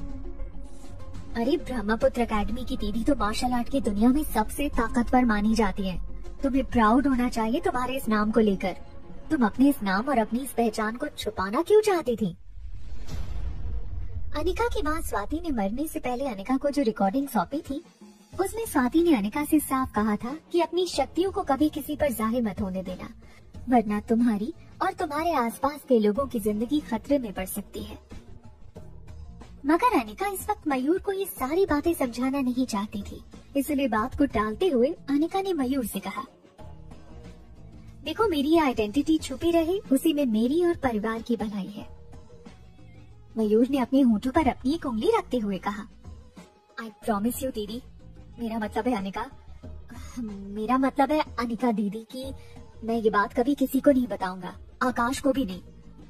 अरे ब्रह्मपुत्र अकेडमी की दीदी तो मार्शल आर्ट की दुनिया में सबसे ताकतवर मानी जाती है। तुम्हें प्राउड होना चाहिए तुम्हारे इस नाम को लेकर। तुम अपने इस नाम और अपनी इस पहचान को छुपाना क्यों चाहती थी? अनिका की माँ स्वाति ने मरने से पहले अनिका को जो रिकॉर्डिंग सौंपी थी, उसमें स्वाति ने अनिका से साफ कहा था कि अपनी शक्तियों को कभी किसी पर जाहिर मत होने देना, वरना तुम्हारी और तुम्हारे आसपास के लोगों की जिंदगी खतरे में पड़ सकती है। मगर अनिका इस वक्त मयूर को ये सारी बातें समझाना नहीं चाहती थी, इसलिए बात को टालते हुए अनिका ने मयूर से कहा, देखो मेरी आइडेंटिटी छुपी रहे उसी में मेरी और परिवार की भलाई है। मयूर ने अपने होंठों पर अपनी एक उंगली रखते हुए कहा, आई प्रॉमिस यू दीदी, मेरा मतलब है अनिका दीदी की मैं ये बात कभी किसी को नहीं बताऊंगा, आकाश को भी नहीं।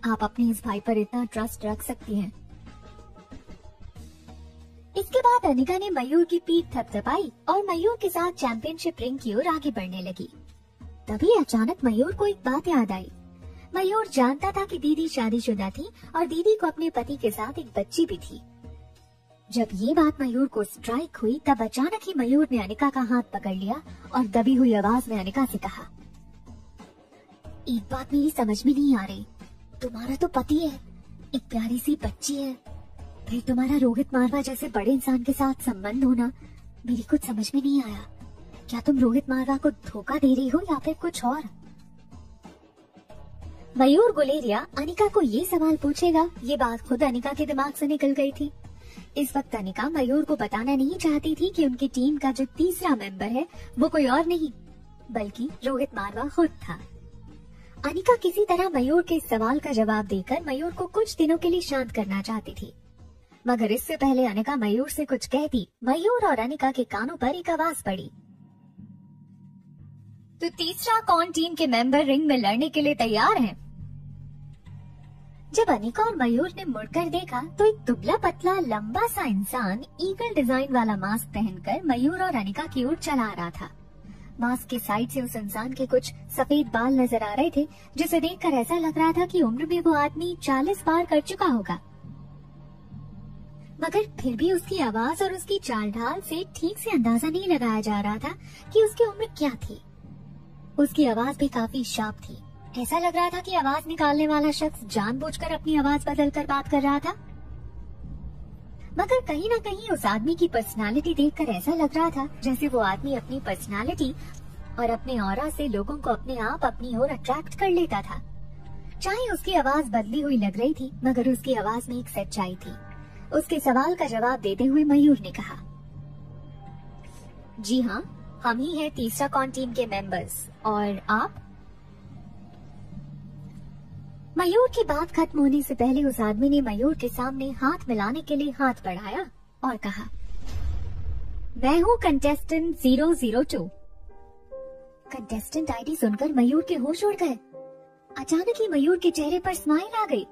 आप अपने इस भाई पर इतना ट्रस्ट रख सकती हैं। इसके बाद अनिका ने मयूर की पीठ थपथपाई और मयूर के साथ चैंपियनशिप रिंग की ओर आगे बढ़ने लगी। तभी अचानक मयूर को एक बात याद आई। मयूर जानता था कि दीदी शादीशुदा थी और दीदी को अपने पति के साथ एक बच्ची भी थी। जब ये बात मयूर को स्ट्राइक हुई, तब अचानक ही मयूर ने अनिका का हाथ पकड़ लिया और दबी हुई आवाज में अनिका से कहा, एक बात मेरी समझ में नहीं आ रही, तुम्हारा तो पति है, एक प्यारी सी बच्ची है, फिर तुम्हारा रोहित मारवा जैसे बड़े इंसान के साथ संबंध होना, मेरी कुछ समझ में नहीं आया। क्या तुम रोहित मारवा को धोखा दे रही हो या फिर कुछ और? मयूर गुलेरिया अनिका को ये सवाल पूछेगा, ये बात खुद अनिका के दिमाग से निकल गई थी। इस वक्त अनिका मयूर को बताना नहीं चाहती थी कि उनकी टीम का जो तीसरा मेंबर है वो कोई और नहीं बल्कि रोहित मारवा खुद था। अनिका किसी तरह मयूर के इस सवाल का जवाब देकर मयूर को कुछ दिनों के लिए शांत करना चाहती थी, मगर इससे पहले अनिका मयूर से कुछ कहती, मयूर और अनिका के कानों पर एक आवाज पड़ी, तो तीसरा कौन टीम के मेंबर रिंग में लड़ने के लिए तैयार हैं? जब अनिका और मयूर ने मुड़कर देखा तो एक दुबला पतला लंबा सा इंसान ईगल डिजाइन वाला मास्क पहनकर मयूर और अनिका की ओर चला आ रहा था। मास्क के साइड से उस इंसान के कुछ सफेद बाल नजर आ रहे थे, जिसे देखकर ऐसा लग रहा था कि उम्र में वो आदमी 40 पार कर चुका होगा, मगर फिर भी उसकी आवाज और उसकी चाल ढाल से ठीक से अंदाजा नहीं लगाया जा रहा था कि उसकी उम्र क्या थी। उसकी आवाज भी काफी शार्प थी। ऐसा लग रहा था कि आवाज निकालने वाला शख्स जानबूझकर अपनी आवाज बदलकर बात कर रहा था, मगर कहीं न कहीं उस आदमी की पर्सनालिटी देखकर ऐसा लग रहा था जैसे वो आदमी अपनी पर्सनालिटी और अपने ऑरा से लोगों को अपने आप अपनी ओर अट्रैक्ट कर लेता था। चाहे उसकी आवाज बदली हुई लग रही थी, मगर उसकी आवाज में एक सच्चाई थी। उसके सवाल का जवाब देते हुए मयूर ने कहा, जी हाँ, हम ही हैं तीसरा कौन टीम के मेंबर्स, और आप? मयूर की बात खत्म होने से पहले उस आदमी ने मयूर के सामने हाथ मिलाने के लिए हाथ बढ़ाया और कहा, मैं हूँ कंटेस्टेंट 002। कंटेस्टेंट आईडी सुनकर मयूर के होश उड़ गए। अचानक ही मयूर के चेहरे पर स्माइल आ गई।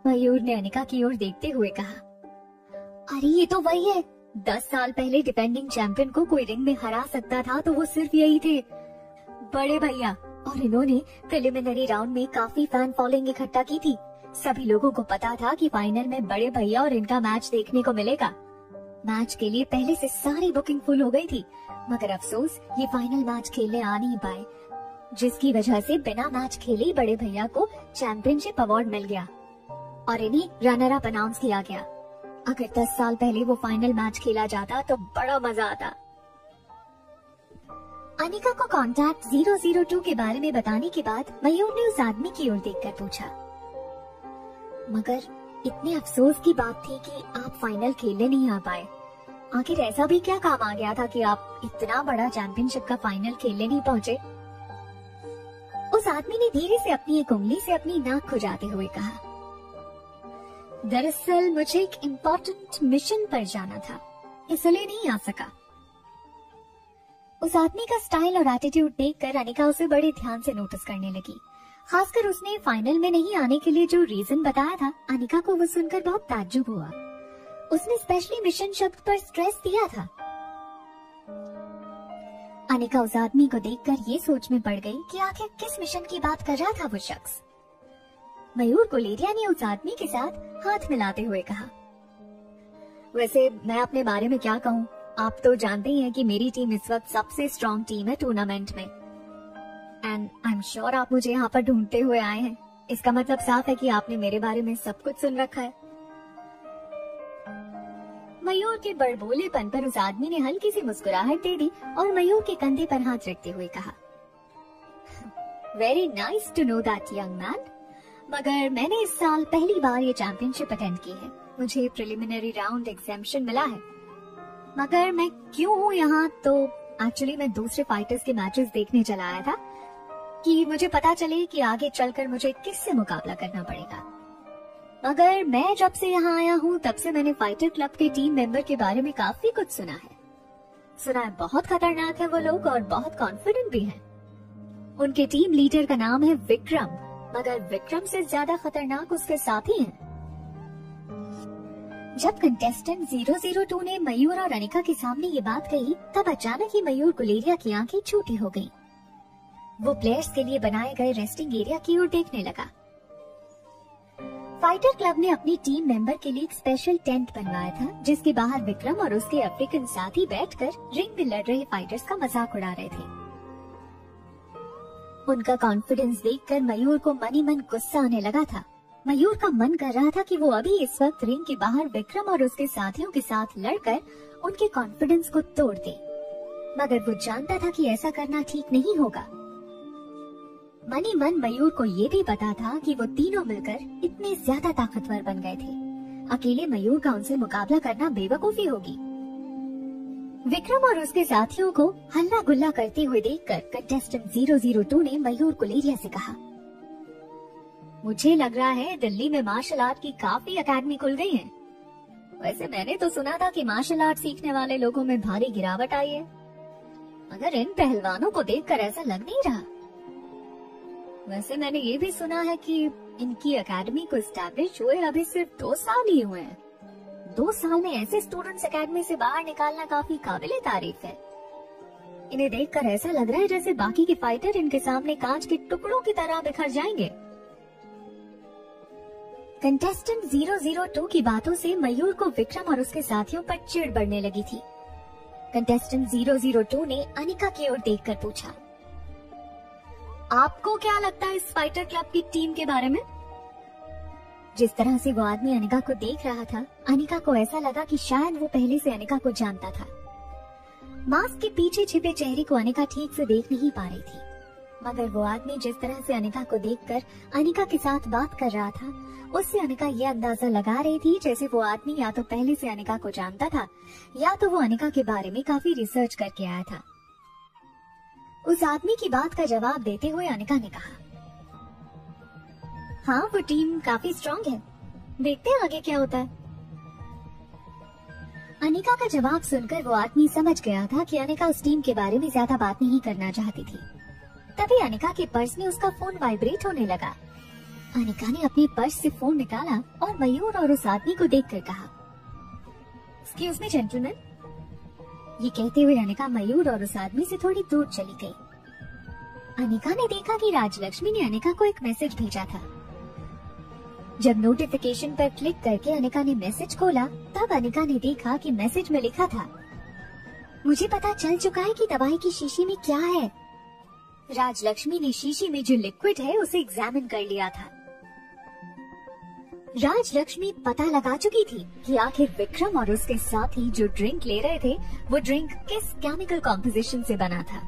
मयूर ने अनिका की ओर देखते हुए कहा, अरे ये तो वही है, 10 साल पहले डिफेंडिंग चैंपियन को कोई रिंग में हरा सकता था तो वो सिर्फ यही थे, बड़े भैया। और इन्होंने प्रिलिमिनरी राउंड में काफी फैन फॉलोइंग इकट्ठा की थी। सभी लोगों को पता था कि फाइनल में बड़े भैया और इनका मैच देखने को मिलेगा। मैच के लिए पहले से सारी बुकिंग फुल हो गई थी, मगर अफसोस ये फाइनल मैच खेलने आ नहीं पाए, जिसकी वजह से बिना मैच खेले ही बड़े भैया को चैंपियनशिप अवार्ड मिल गया और इन्हें रनर अप अनाउंस किया गया। अगर 10 साल पहले वो फाइनल मैच खेला जाता तो बड़ा मजा आता। अनिका को कॉन्टैक्ट 002 के बारे में बताने के बाद मयूर ने उस आदमी की ओर देखकर पूछा, मगर इतने अफसोस की बात थी कि आप फाइनल खेलने नहीं आ पाए। आखिर ऐसा भी क्या काम आ गया था कि आप इतना बड़ा चैंपियनशिप का फाइनल खेलने नहीं पहुंचे? उस आदमी ने धीरे से अपनी एक उंगली से अपनी नाक खुजाते हुए कहा, दरअसल मुझे एक इम्पोर्टेंट मिशन पर जाना था, इसलिए नहीं आ सका। उस आदमी का स्टाइल और एटीट्यूड देखकर अनिका उसे बड़े ध्यान से नोटिस करने लगी। खासकर उसने फाइनल में नहीं आने के लिए जो रीजन बताया था, अनिका को वो सुनकर बहुत ताज्जुब हुआ। उसने स्पेशली मिशन शब्द पर स्ट्रेस दिया था। अनिका उस आदमी को देखकर ये सोच में पड़ गई कि आखिर किस मिशन की बात कर रहा था वो शख्स। मयूर गुलेरिया ने उस आदमी के साथ हाथ मिलाते हुए कहा, वैसे मैं अपने बारे में क्या कहूँ, आप तो जानते ही हैं कि मेरी टीम इस वक्त सबसे स्ट्रॉन्ग टीम है टूर्नामेंट में, एंड आई एम श्योर आप मुझे यहाँ पर ढूंढते हुए आए हैं। इसका मतलब साफ है कि आपने मेरे बारे में सब कुछ सुन रखा है। मयूर के बड़बोलेपन पर उस आदमी ने हल्की सी मुस्कुराहट दे दी और मयूर के कंधे पर हाथ रखते हुए कहा, very nice to know that young man, मगर मैंने इस साल पहली बार ये चैंपियनशिप अटेंड की है। मुझे प्रिलिमिनरी राउंड एग्जामिशन मिला है, मगर मैं क्यों हूँ यहाँ, तो एक्चुअली मैं दूसरे फाइटर्स के मैचेस देखने चला आया था कि मुझे पता चले कि आगे चलकर मुझे किससे मुकाबला करना पड़ेगा। मगर मैं जब से यहाँ आया हूँ तब से मैंने फाइटर क्लब के टीम मेंबर के बारे में काफी कुछ सुना है बहुत खतरनाक है वो लोग और बहुत कॉन्फिडेंट भी हैं। उनके टीम लीडर का नाम है विक्रम, मगर विक्रम से ज्यादा खतरनाक उसके साथी हैं। जब कंटेस्टेंट 002 ने मयूर और अनिका के सामने ये बात कही तब अचानक ही मयूर गुलेरिया की आंखें छोटी हो गईं। वो प्लेयर्स के लिए बनाए गए रेस्टिंग एरिया की ओर देखने लगा। फाइटर क्लब ने अपनी टीम मेंबर के लिए एक स्पेशल टेंट बनवाया था, जिसके बाहर विक्रम और उसके अफ्रीकन साथी बैठकर रिंग में लड़ रहे फाइटर्स का मजाक उड़ा रहे थे। उनका कॉन्फिडेंस देखकर मयूर को मनी मन गुस्सा आने लगा था। मयूर का मन कर रहा था कि वो अभी इस वक्त रिंग के बाहर विक्रम और उसके साथियों के साथ लड़कर उनके कॉन्फिडेंस को तोड़ दे, मगर वो जानता था कि ऐसा करना ठीक नहीं होगा। मनी मन मयूर को ये भी पता था कि वो तीनों मिलकर इतने ज्यादा ताकतवर बन गए थे, अकेले मयूर का उनसे मुकाबला करना बेवकूफी होगी। विक्रम और उसके साथियों को हल्ला गुल्ला करते हुए देखकर कंटेस्टेंट 002 ने मयूर गुलेरिया से कहा, मुझे लग रहा है दिल्ली में मार्शल आर्ट की काफी अकेडमी खुल गई है। वैसे मैंने तो सुना था कि मार्शल आर्ट सीखने वाले लोगों में भारी गिरावट आई है, मगर इन पहलवानों को देखकर ऐसा लग नहीं रहा। वैसे मैंने ये भी सुना है कि इनकी एकेडमी को एस्टैब्लिश हुए अभी सिर्फ 2 साल ही हुए हैं। 2 साल में ऐसे स्टूडेंट्स एकेडमी से बाहर निकालना काफी काबिले तारीफ है। इन्हें देखकर ऐसा लग रहा है जैसे बाकी के फाइटर इनके सामने कांच के टुकड़ों की तरह बिखर जाएंगे। कंटेस्टेंट 002 की बातों से मयूर को विक्रम और उसके साथियों पर चिढ़ बढ़ने लगी थी। कंटेस्टेंट 002 ने अनिका की ओर देखकर पूछा, आपको क्या लगता है इस फाइटर क्लब की टीम के बारे में? जिस तरह से वो आदमी अनिका को देख रहा था, अनिका को ऐसा लगा कि शायद वो पहले से अनिका को जानता था। मास्क के पीछे छिपे चेहरे को अनिका ठीक से देख नहीं पा रही थी, मगर वो आदमी जिस तरह से अनिका को देखकर अनिका के साथ बात कर रहा था, उससे अनिका ये अंदाजा लगा रही थी जैसे वो आदमी या तो पहले से अनिका को जानता था या तो वो अनिका के बारे में काफी रिसर्च करके आया था। उस आदमी की बात का जवाब देते हुए अनिका ने कहा, हाँ वो टीम काफी स्ट्रांग है, देखते हैं आगे क्या होता है। अनिका का जवाब सुनकर वो आदमी समझ गया था कि अनिका उस टीम के बारे में ज्यादा बात नहीं करना चाहती थी। तभी अनिका के पर्स में उसका फोन वाइब्रेट होने लगा। अनिका ने अपने पर्स से फोन निकाला और मयूर और उस आदमी को देखकर कहा, एक्सक्यूज मी जेंटलमैन। ये कहते हुए अनिका मयूर और उस आदमी से थोड़ी दूर चली गई। अनिका ने देखा कि राजलक्ष्मी ने अनिका को एक मैसेज भेजा था। जब नोटिफिकेशन पर क्लिक करके अनिका ने मैसेज खोला, तब अनिका ने देखा कि मैसेज में लिखा था, मुझे पता चल चुका है कि दवाई की शीशी में क्या है। राजलक्ष्मी ने शीशी में जो लिक्विड है उसे एग्जामिन कर लिया था। राजलक्ष्मी पता लगा चुकी थी कि आखिर विक्रम और उसके साथी जो ड्रिंक ले रहे थे वो ड्रिंक किस केमिकल कॉम्पोजिशन से बना था।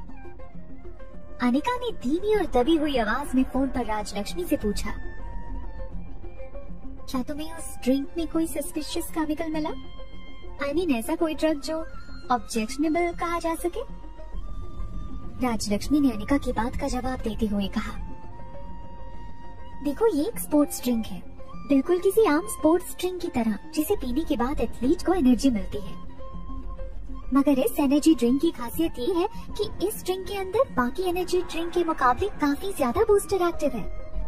अनिका ने धीमी और दबी हुई आवाज में फोन पर राजलक्ष्मी से पूछा, क्या तुम्हें उस ड्रिंक में कोई सस्पिशियस केमिकल मिला? आई मीन ऐसा कोई ड्रग जो ऑब्जेक्शनेबल कहा जा सके? राजलक्ष्मी ने अनिका की बात का जवाब देते हुए कहा, देखो ये एक स्पोर्ट्स ड्रिंक है, बिल्कुल किसी आम स्पोर्ट्स ड्रिंक की तरह, जिसे पीने के बाद एथलीट को एनर्जी मिलती है। मगर इस एनर्जी ड्रिंक की खासियत ये है कि इस ड्रिंक के अंदर बाकी एनर्जी ड्रिंक के मुकाबले काफी ज्यादा बूस्टर एक्टिव है।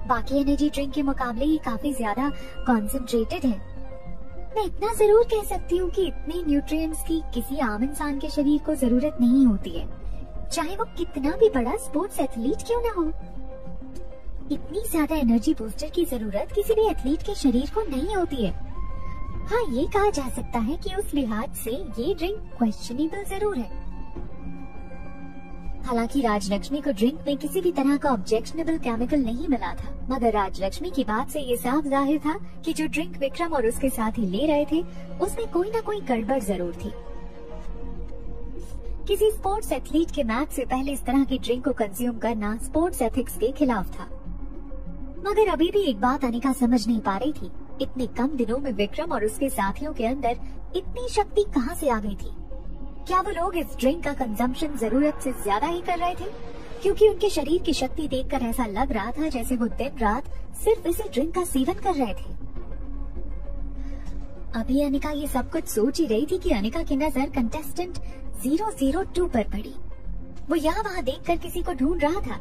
बाकी एनर्जी ड्रिंक के मुकाबले ये काफी ज्यादा कॉन्सेंट्रेटेड है। मैं इतना जरूर कह सकती हूँ कि इतने न्यूट्रिएंट्स की किसी आम इंसान के शरीर को जरूरत नहीं होती है, चाहे वो कितना भी बड़ा स्पोर्ट्स एथलीट क्यों ना हो। इतनी ज्यादा एनर्जी बूस्टर की जरूरत किसी भी एथलीट के शरीर को नहीं होती है। हाँ, ये कहा जा सकता है कि उस लिहाज से ये ड्रिंक क्वेश्चनेबल जरूर है। हालांकि राजलक्ष्मी को ड्रिंक में किसी भी तरह का ऑब्जेक्शनेबल केमिकल नहीं मिला था, मगर राजलक्ष्मी की बात से ये साफ जाहिर था कि जो ड्रिंक विक्रम और उसके साथी ले रहे थे उसमें कोई न कोई गड़बड़ जरूर थी। किसी स्पोर्ट्स एथलीट के मैच से पहले इस तरह की ड्रिंक को कंज्यूम करना स्पोर्ट्स एथिक्स के खिलाफ था। मगर अभी भी एक बात अनिका समझ नहीं पा रही थी, इतने कम दिनों में विक्रम और उसके साथियों के अंदर इतनी शक्ति कहां से आ गई थी? क्या वो लोग इस ड्रिंक का कंजम्पशन जरूरत से ज्यादा ही कर रहे थे? क्योंकि उनके शरीर की शक्ति देखकर ऐसा लग रहा था जैसे वो दिन रात सिर्फ इसी ड्रिंक का सेवन कर रहे थे। अभी अनिका ये सब कुछ सोच ही रही थी कि अनिका की नजर कंटेस्टेंट 002 पर पड़ी। वो यहाँ वहाँ देखकर किसी को ढूंढ रहा था।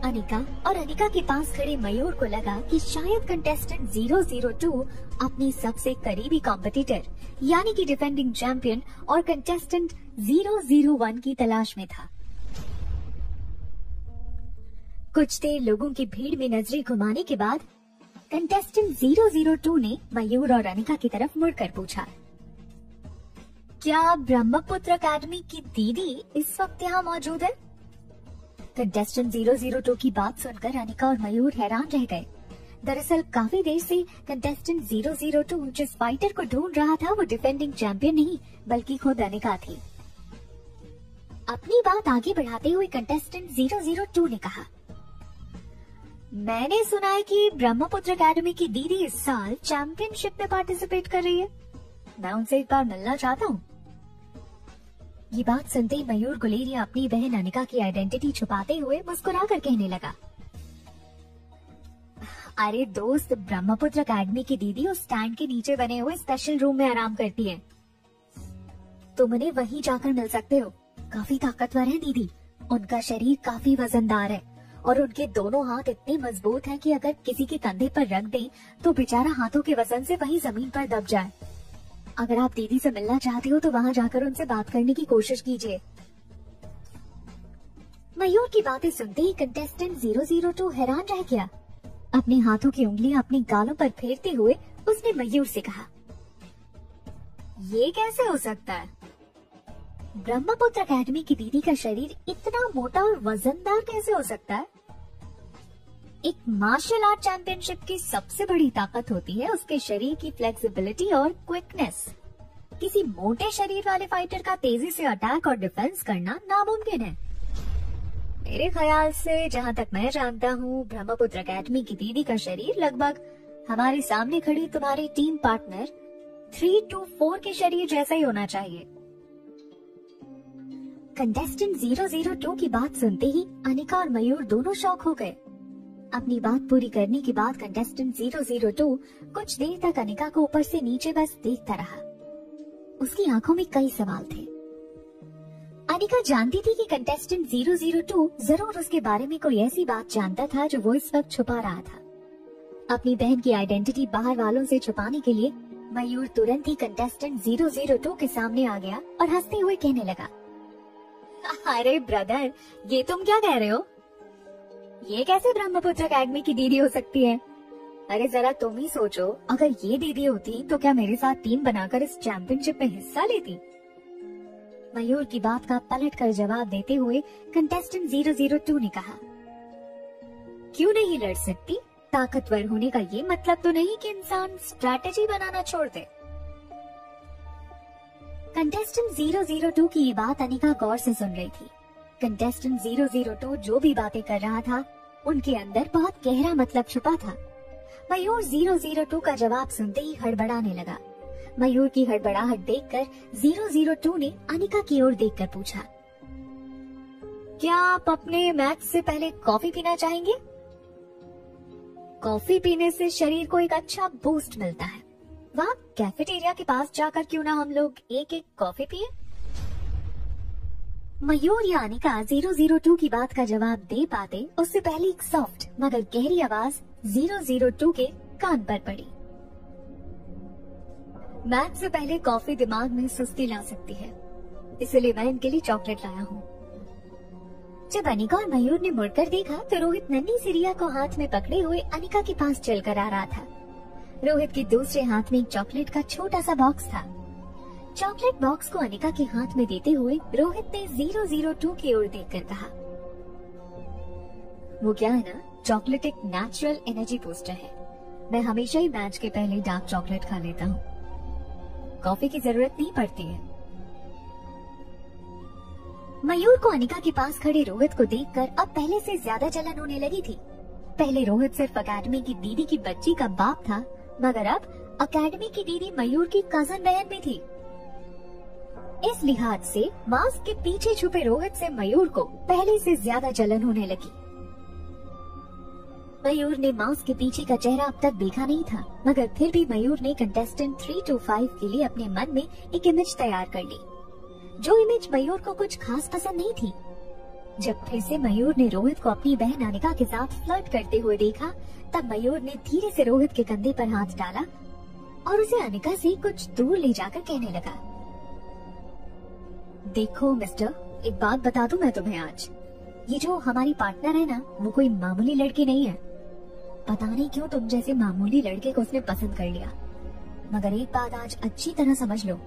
अनिका के पास खड़े मयूर को लगा कि शायद कंटेस्टेंट 002 अपनी सबसे करीबी कॉम्पिटिटर यानी कि डिफेंडिंग चैंपियन और कंटेस्टेंट 001 की तलाश में था। कुछ देर लोगों की भीड़ में नजरें घुमाने के बाद कंटेस्टेंट 002 ने मयूर और अनिका की तरफ मुड़कर पूछा, क्या ब्रह्मपुत्र अकेडमी की दीदी इस वक्त यहाँ मौजूद है? कंटेस्टेंट 002 की बात सुनकर अनिका और मयूर हैरान रह गए। दरअसल काफी देर से कंटेस्टेंट 002 जिस फाइटर को ढूंढ रहा था वो डिफेंडिंग चैंपियन नहीं बल्कि खुद अनिका थी। अपनी बात आगे बढ़ाते हुए कंटेस्टेंट 002 ने कहा, मैंने सुना है कि ब्रह्मपुत्र अकेडमी की दीदी इस साल चैंपियनशिप में पार्टिसिपेट कर रही है। मैं उनसे एक बार मिलना चाहता हूँ। ये बात सुनते ही मयूर गुलेरिया अपनी बहन अनिका की आइडेंटिटी छुपाते हुए मुस्कुराकर कहने लगा, अरे दोस्त, ब्रह्मपुत्र अकेडमी की दीदी उस स्टैंड के नीचे बने हुए स्पेशल रूम में आराम करती है। तुम उन्हें वहीं जाकर मिल सकते हो। काफी ताकतवर है दीदी, उनका शरीर काफी वजनदार है और उनके दोनों हाथ इतने मजबूत हैं कि अगर किसी के कंधे पर रख दें तो बेचारा हाथों के वजन से वहीं जमीन पर दब जाए। अगर आप दीदी से मिलना चाहते हो तो वहां जाकर उनसे बात करने की कोशिश कीजिए। मयूर की बातें सुनते ही कंटेस्टेंट 002 हैरान रह गया। अपने हाथों की उंगलियां अपने गालों पर फेरते हुए उसने मयूर से कहा, ये कैसे हो सकता है? ब्रह्मपुत्र अकेडमी की दीदी का शरीर इतना मोटा और वजनदार कैसे हो सकता है? एक मार्शल आर्ट चैंपियनशिप की सबसे बड़ी ताकत होती है उसके शरीर की फ्लेक्सिबिलिटी और क्विकनेस। किसी मोटे शरीर वाले फाइटर का तेजी से अटैक और डिफेंस करना नामुमकिन है। मेरे ख्याल से जहाँ तक मैं जानता हूँ, ब्रह्मपुत्र अकेडमी की दीदी का शरीर लगभग हमारे सामने खड़ी तुम्हारी टीम पार्टनर 324 के शरीर जैसा ही होना चाहिए। कंटेस्टेंट 002 की बात सुनते ही अनिका और मयूर दोनों शॉक हो गए। अपनी बात पूरी करने के बाद कंटेस्टेंट 002 कुछ देर तक अनिका को ऊपर से नीचे बस देखता रहा। उसकी आंखों में कई सवाल थे। अनिका जानती थी कि कंटेस्टेंट 002 जरूर उसके बारे में कोई ऐसी बात जानता था जो वो इस वक्त छुपा रहा था। अपनी बहन की आइडेंटिटी बाहर वालों से छुपाने के लिए मयूर तुरंत ही कंटेस्टेंट 002 के सामने आ गया और हंसते हुए कहने लगा, अरे ब्रदर, ये तुम क्या कह रहे हो? ये कैसे ब्रह्मपुत्र अकेडमी की दीदी हो सकती है? अरे जरा तुम ही सोचो, अगर ये दीदी होती तो क्या मेरे साथ टीम बनाकर इस चैंपियनशिप में हिस्सा लेती? मयूर की बात का पलट कर जवाब देते हुए कंटेस्टेंट 002 ने कहा, क्यों नहीं लड़ सकती? ताकतवर होने का ये मतलब तो नहीं कि इंसान स्ट्रैटेजी बनाना छोड़ दे। कंटेस्टेंट 002 की ये बात अनिका गौर से सुन रही थी। कंटेस्टेंट 002 जो भी बातें कर रहा था उनके अंदर बहुत गहरा मतलब छुपा था। मयूर 002 का जवाब सुनते ही हड़बड़ाने लगा। मयूर की हड़बड़ाहट देखकर 002 ने अनिका की ओर देखकर पूछा, क्या आप अपने मैच से पहले कॉफी पीना चाहेंगे? कॉफी पीने से शरीर को एक अच्छा बूस्ट मिलता है। वहाँ कैफेटेरिया के पास जाकर क्यों ना हम लोग एक एक कॉफी पिए? मयूर या अनिका 002 की बात का जवाब दे पाते उससे पहले एक सॉफ्ट मगर गहरी आवाज 002 के कान पर पड़ी। मैच से पहले कॉफी दिमाग में सुस्ती ला सकती है, इसलिए मैं इनके लिए चॉकलेट लाया हूँ। जब अनिका और मयूर ने मुड़कर देखा तो रोहित नन्ही सी रिया को हाथ में पकड़े हुए अनिका के पास चलकर आ रहा था। रोहित के दूसरे हाथ में एक चॉकलेट का छोटा सा बॉक्स था। चॉकलेट बॉक्स को अनिका के हाथ में देते हुए रोहित ने 002 की ओर देखकर कहा, वो क्या है ना, चॉकलेट एक नेचुरल एनर्जी बूस्टर है। मैं हमेशा ही मैच के पहले डार्क चॉकलेट खा लेता हूँ, कॉफी की जरूरत नहीं पड़ती है। मयूर को अनिका के पास खड़े रोहित को देखकर अब पहले से ज्यादा जलन होने लगी थी। पहले रोहित सिर्फ अकेडमी की दीदी की बच्ची का बाप था, मगर अब अकेडमी की दीदी मयूर की कजन बहन भी थी। इस लिहाज से मास्क के पीछे छुपे रोहित से मयूर को पहले से ज्यादा जलन होने लगी। मयूर ने मास्क के पीछे का चेहरा अब तक देखा नहीं था, मगर फिर भी मयूर ने कंटेस्टेंट 325 के लिए अपने मन में एक इमेज तैयार कर ली, जो इमेज मयूर को कुछ खास पसंद नहीं थी। जब फिर से मयूर ने रोहित को अपनी बहन अनिका के साथ फ्लर्ट करते हुए देखा, तब मयूर ने धीरे से रोहित के कंधे पर हाथ डाला और उसे अनिका से कुछ दूर ले जाकर कहने लगा, देखो मिस्टर, एक बात बता दूं मैं तुम्हें आज, ये जो हमारी पार्टनर है ना, वो कोई मामूली लड़की नहीं है। पता नहीं क्यों तुम जैसे मामूली लड़के को उसने पसंद कर लिया, मगर एक बात आज अच्छी तरह समझ लो,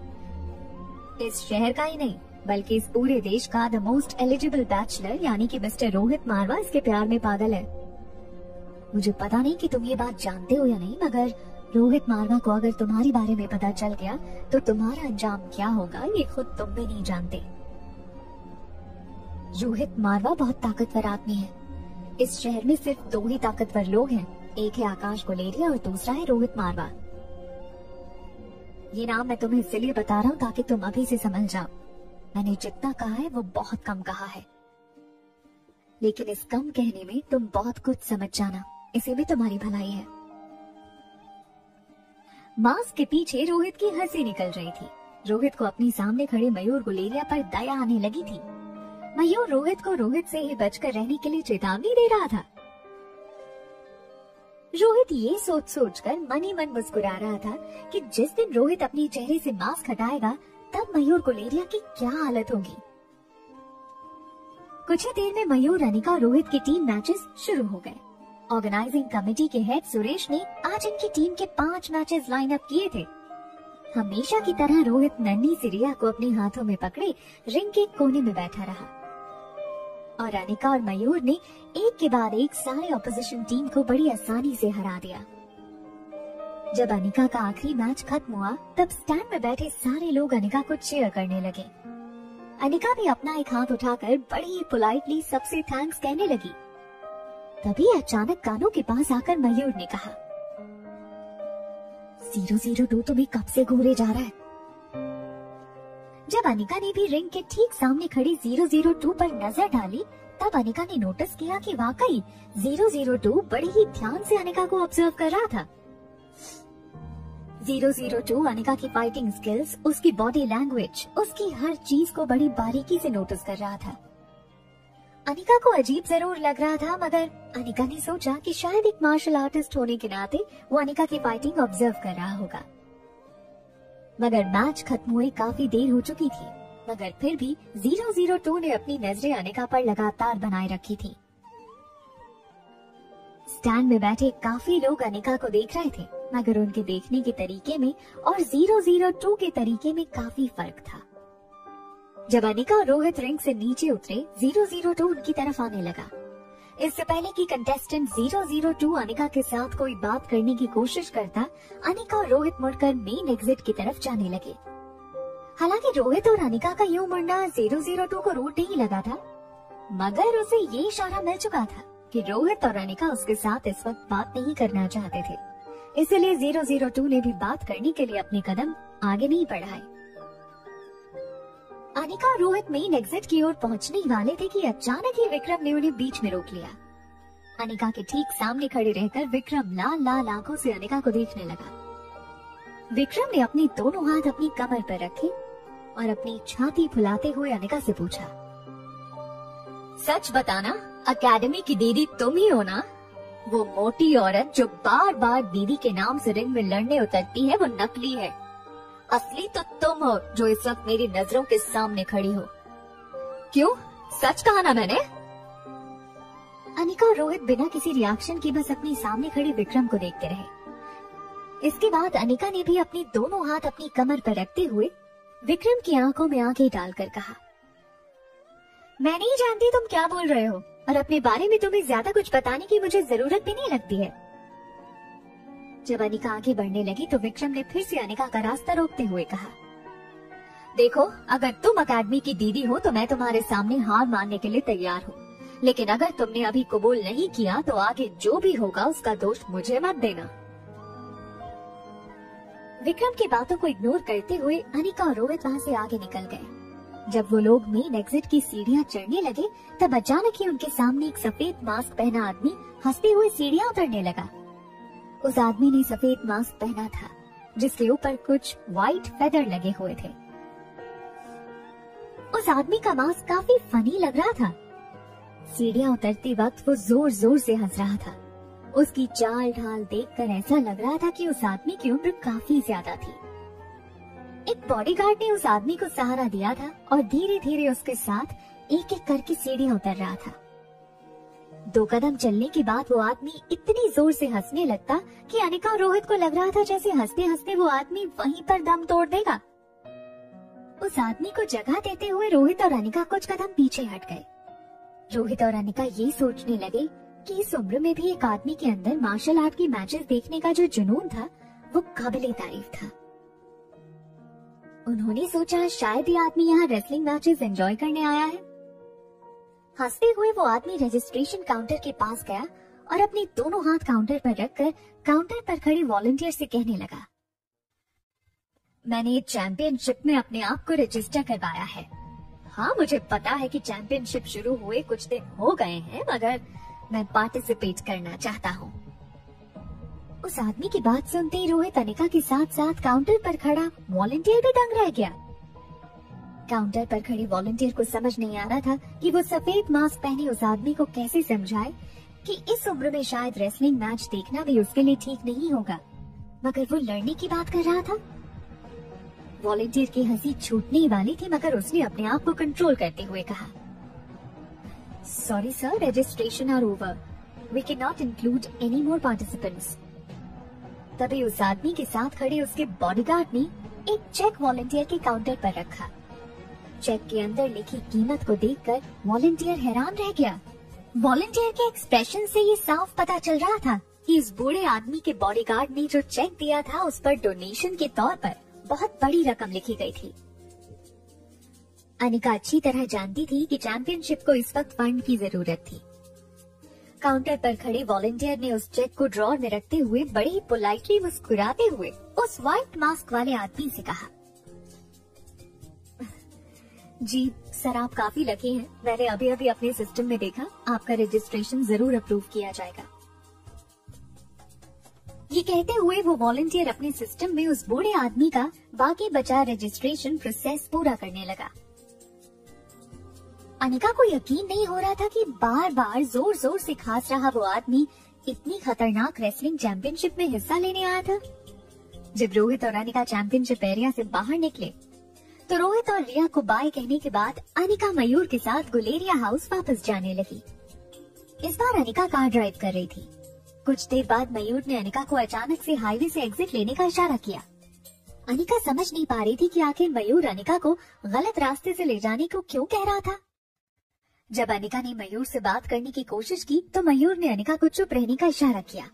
इस शहर का ही नहीं बल्कि इस पूरे देश का द मोस्ट एलिजिबल बैचलर यानी कि मिस्टर रोहित मारवा इसके प्यार में पागल है। मुझे पता नहीं कि तुम ये बात जानते हो या नहीं, मगर रोहित मारवा को अगर तुम्हारे बारे में पता चल गया तो तुम्हारा अंजाम क्या होगा ये खुद तुम भी नहीं जानते। रोहित मारवा बहुत ताकतवर आदमी है। इस शहर में सिर्फ 2 ही ताकतवर लोग हैं, एक है आकाश गुलेरिया और दूसरा है रोहित मारवा। ये नाम मैं तुम्हें इसलिए बता रहा हूँ ताकि तुम अभी से समझ जाओ। मैंने जितना कहा है वो बहुत कम कहा है, लेकिन इस कम कहने में तुम बहुत कुछ समझ जाना, इसे भी तुम्हारी भलाई है। मास्क के पीछे रोहित की हंसी निकल रही थी। रोहित को अपनी सामने खड़े मयूर गुलेरिया पर दया आने लगी थी। मयूर रोहित को रोहित से ही बचकर रहने के लिए चेतावनी दे रहा था। रोहित ये सोच सोचकर मन ही मन मुस्कुरा रहा था कि जिस दिन रोहित अपने चेहरे से मास्क हटाएगा तब मयूर गुलेरिया की क्या हालत होगी। कुछ ही देर में मयूर, अनिका और रोहित की टीम मैचेस शुरू हो गए। ऑर्गेनाइजिंग कमेटी के हेड सुरेश ने आज इनकी टीम के 5 मैचेस लाइन अप किए थे। हमेशा की तरह रोहित नन्ही सी रिया को अपने हाथों में पकड़े रिंग के कोने में बैठा रहा और अनिका और मयूर ने एक के बाद एक सारे ऑपोजिशन टीम को बड़ी आसानी से हरा दिया। जब अनिका का आखिरी मैच खत्म हुआ तब स्टैंड में बैठे सारे लोग अनिका को चीयर करने लगे। अनिका भी अपना एक हाथ उठाकर बड़ी पोलाइटली सबसे थैंक्स कहने लगी। तभी अचानक कानों के पास आकर मयूर ने कहा, 002 तुम्हें कब से घूरे जा रहा है। जब अनिका ने भी रिंग के ठीक सामने खड़ी 002 पर नजर डाली तब अनिका ने नोटिस किया कि वाकई 002 बड़ी ही ध्यान से अनिका को ऑब्जर्व कर रहा था। 002 अनिका की फाइटिंग स्किल्स, उसकी बॉडी लैंग्वेज, उसकी हर चीज को बड़ी बारीकी से नोटिस कर रहा था। अनिका को अजीब जरूर लग रहा था, मगर अनिका ने सोचा कि शायद एक मार्शल आर्टिस्ट होने के नाते वो अनिका की फाइटिंग ऑब्जर्व कर रहा होगा। मगर मैच खत्म हुए काफी देर हो चुकी थी, मगर फिर भी 002 ने अपनी नजरें अनिका पर लगातार बनाए रखी थी। स्टैंड में बैठे काफी लोग अनिका को देख रहे थे, मगर उनके देखने के तरीके में और 002 के तरीके में काफी फर्क था। जब अनिका और रोहित रिंग से नीचे उतरे 002 उनकी तरफ आने लगा। इससे पहले कि कंटेस्टेंट 002 अनिका के साथ कोई बात करने की कोशिश करता, अनिका और रोहित मुड़कर मेन एग्जिट की तरफ जाने लगे। हालांकि रोहित और अनिका का यूं मुड़ना 002 को रूट नहीं लगा था, मगर उसे ये इशारा मिल चुका था कि रोहित और अनिका उसके साथ इस वक्त बात नहीं करना चाहते थे। इसलिए 002 ने भी बात करने के लिए अपने कदम आगे नहीं बढ़ाए। अनिका और रोहित मेन एग्जिट की ओर पहुंचने वाले थे कि अचानक ही विक्रम ने उन्हें बीच में रोक लिया। अनिका के ठीक सामने खड़े रहकर विक्रम लाल लाल आंखों से अनिका को देखने लगा। विक्रम ने अपने दोनों हाथ अपनी कमर पर रखे और अपनी छाती फुलाते हुए अनिका से पूछा, सच बताना, अकेडमी की दीदी तुम ही हो ना? वो मोटी औरत जो बार बार दीदी के नाम से रिंग में लड़ने उतरती है वो नकली है, असली तो तुम हो जो इस वक्त मेरी नजरों के सामने खड़ी हो। क्यों, सच कहा ना मैंने? अनिका और रोहित बिना किसी रिएक्शन के बस अपने सामने खड़े विक्रम को देखते रहे। इसके बाद अनिका ने भी अपने दोनों हाथ अपनी कमर पर रखते हुए विक्रम की आंखों में आंखें डालकर कहा, मैं नहीं जानती तुम क्या बोल रहे हो और अपने बारे में तुम्हें ज्यादा कुछ बताने की मुझे जरूरत भी नहीं लगती है। जब अनिका आगे बढ़ने लगी तो विक्रम ने फिर से अनिका का रास्ता रोकते हुए कहा, देखो, अगर तुम अकेडमी की दीदी हो तो मैं तुम्हारे सामने हार मानने के लिए तैयार हूँ, लेकिन अगर तुमने अभी कबूल नहीं किया तो आगे जो भी होगा उसका दोष मुझे मत देना। विक्रम की बातों को इग्नोर करते हुए अनिका और रोहित वहाँ से आगे निकल गए। जब वो लोग मेन एग्जिट की सीढ़ियाँ चढ़ने लगे तब अचानक ही उनके सामने एक सफेद मास्क पहना आदमी हंसते हुए सीढ़ियाँ उतरने लगा। उस आदमी ने सफेद मास्क पहना था जिसके ऊपर कुछ व्हाइट फेदर लगे हुए थे। उस आदमी का मास्क काफी फनी लग रहा था। सीढ़ियाँ उतरते वक्त वो जोर जोर से हंस रहा था। उसकी चाल ढाल देखकर ऐसा लग रहा था कि उस आदमी की उम्र काफी ज्यादा थी। एक बॉडीगार्ड ने उस आदमी को सहारा दिया था और धीरे धीरे उसके साथ एक एक करके सीढ़ियाँ उतर रहा था। 2 कदम चलने के बाद वो आदमी इतनी जोर से हंसने लगता कि अनिका और रोहित को लग रहा था जैसे हंसते हंसते वो आदमी वहीं पर दम तोड़ देगा। उस आदमी को जगह देते हुए रोहित और अनिका कुछ कदम पीछे हट गए। रोहित और अनिका ये सोचने लगे कि इस उम्र में भी एक आदमी के अंदर मार्शल आर्ट की मैचेस देखने का जो जुनून था वो काबिले तारीफ था। उन्होंने सोचा शायद ये आदमी यहाँ रेसलिंग मैचेस एंजॉय करने आया है। हंसते हुए वो आदमी रजिस्ट्रेशन काउंटर के पास गया और अपने दोनों हाथ काउंटर पर रखकर काउंटर पर खड़े वॉलंटियर से कहने लगा, मैंने चैंपियनशिप में अपने आप को रजिस्टर करवाया है। हाँ, मुझे पता है कि चैंपियनशिप शुरू हुए कुछ दिन हो गए हैं, मगर मैं पार्टिसिपेट करना चाहता हूँ। उस आदमी की बात सुनते ही रोहित अनिका के साथ साथ काउंटर पर खड़ा वॉलंटियर भी दंग रह गया। काउंटर पर खड़े वॉलंटियर को समझ नहीं आ रहा था कि वो सफेद मास्क पहने उस आदमी को कैसे समझाए कि इस उम्र में शायद रेसलिंग मैच देखना भी उसके लिए ठीक नहीं होगा, मगर वो लड़ने की बात कर रहा था। वॉलंटियर की हंसी छूटने वाली थी मगर उसने अपने आप को कंट्रोल करते हुए कहा, sorry sir, registration are over, we can not include any more participants. तभी उस आदमी के साथ खड़े उसके बॉडीगार्ड ने एक चेक वॉलंटियर के काउंटर पर रखा। चेक के अंदर लिखी कीमत को देखकर वॉलंटियर हैरान रह गया। वॉलंटियर के एक्सप्रेशन से ये साफ पता चल रहा था कि इस बूढ़े आदमी के बॉडीगार्ड ने जो चेक दिया था उस पर डोनेशन के तौर पर बहुत बड़ी रकम लिखी गई थी। अनिका अच्छी तरह जानती थी कि चैंपियनशिप को इस वक्त फंड की जरूरत थी। काउंटर पर खड़े वॉलंटियर ने उस चेक को ड्रॉर में रखते हुए बड़े ही पोलाइटली मुस्कुराते हुए उस व्हाइट मास्क वाले आदमी से कहा, जी सर, आप काफी लकी हैं। मैंने अभी अभी अपने सिस्टम में देखा, आपका रजिस्ट्रेशन जरूर अप्रूव किया जाएगा। ये कहते हुए वो वॉलंटियर अपने सिस्टम में उस बूढ़े आदमी का बाकी बचा रजिस्ट्रेशन प्रोसेस पूरा करने लगा। अनिका को यकीन नहीं हो रहा था कि बार बार जोर जोर से खांस रहा वो आदमी इतनी खतरनाक रेसलिंग चैंपियनशिप में हिस्सा लेने आया था। जब रोहित और अनिका चैंपियनशिप एरिया से बाहर निकले तो रोहित और रिया को बाय कहने के बाद अनिका मयूर के साथ गुलेरिया हाउस वापस जाने लगी। इस बार अनिका कार ड्राइव कर रही थी। कुछ देर बाद मयूर ने अनिका को अचानक से हाईवे से एग्जिट लेने का इशारा किया। अनिका समझ नहीं पा रही थी कि आखिर मयूर अनिका को गलत रास्ते से ले जाने को क्यों कह रहा था। जब अनिका ने मयूर से बात करने की कोशिश की तो मयूर ने अनिका को चुप रहने का इशारा किया।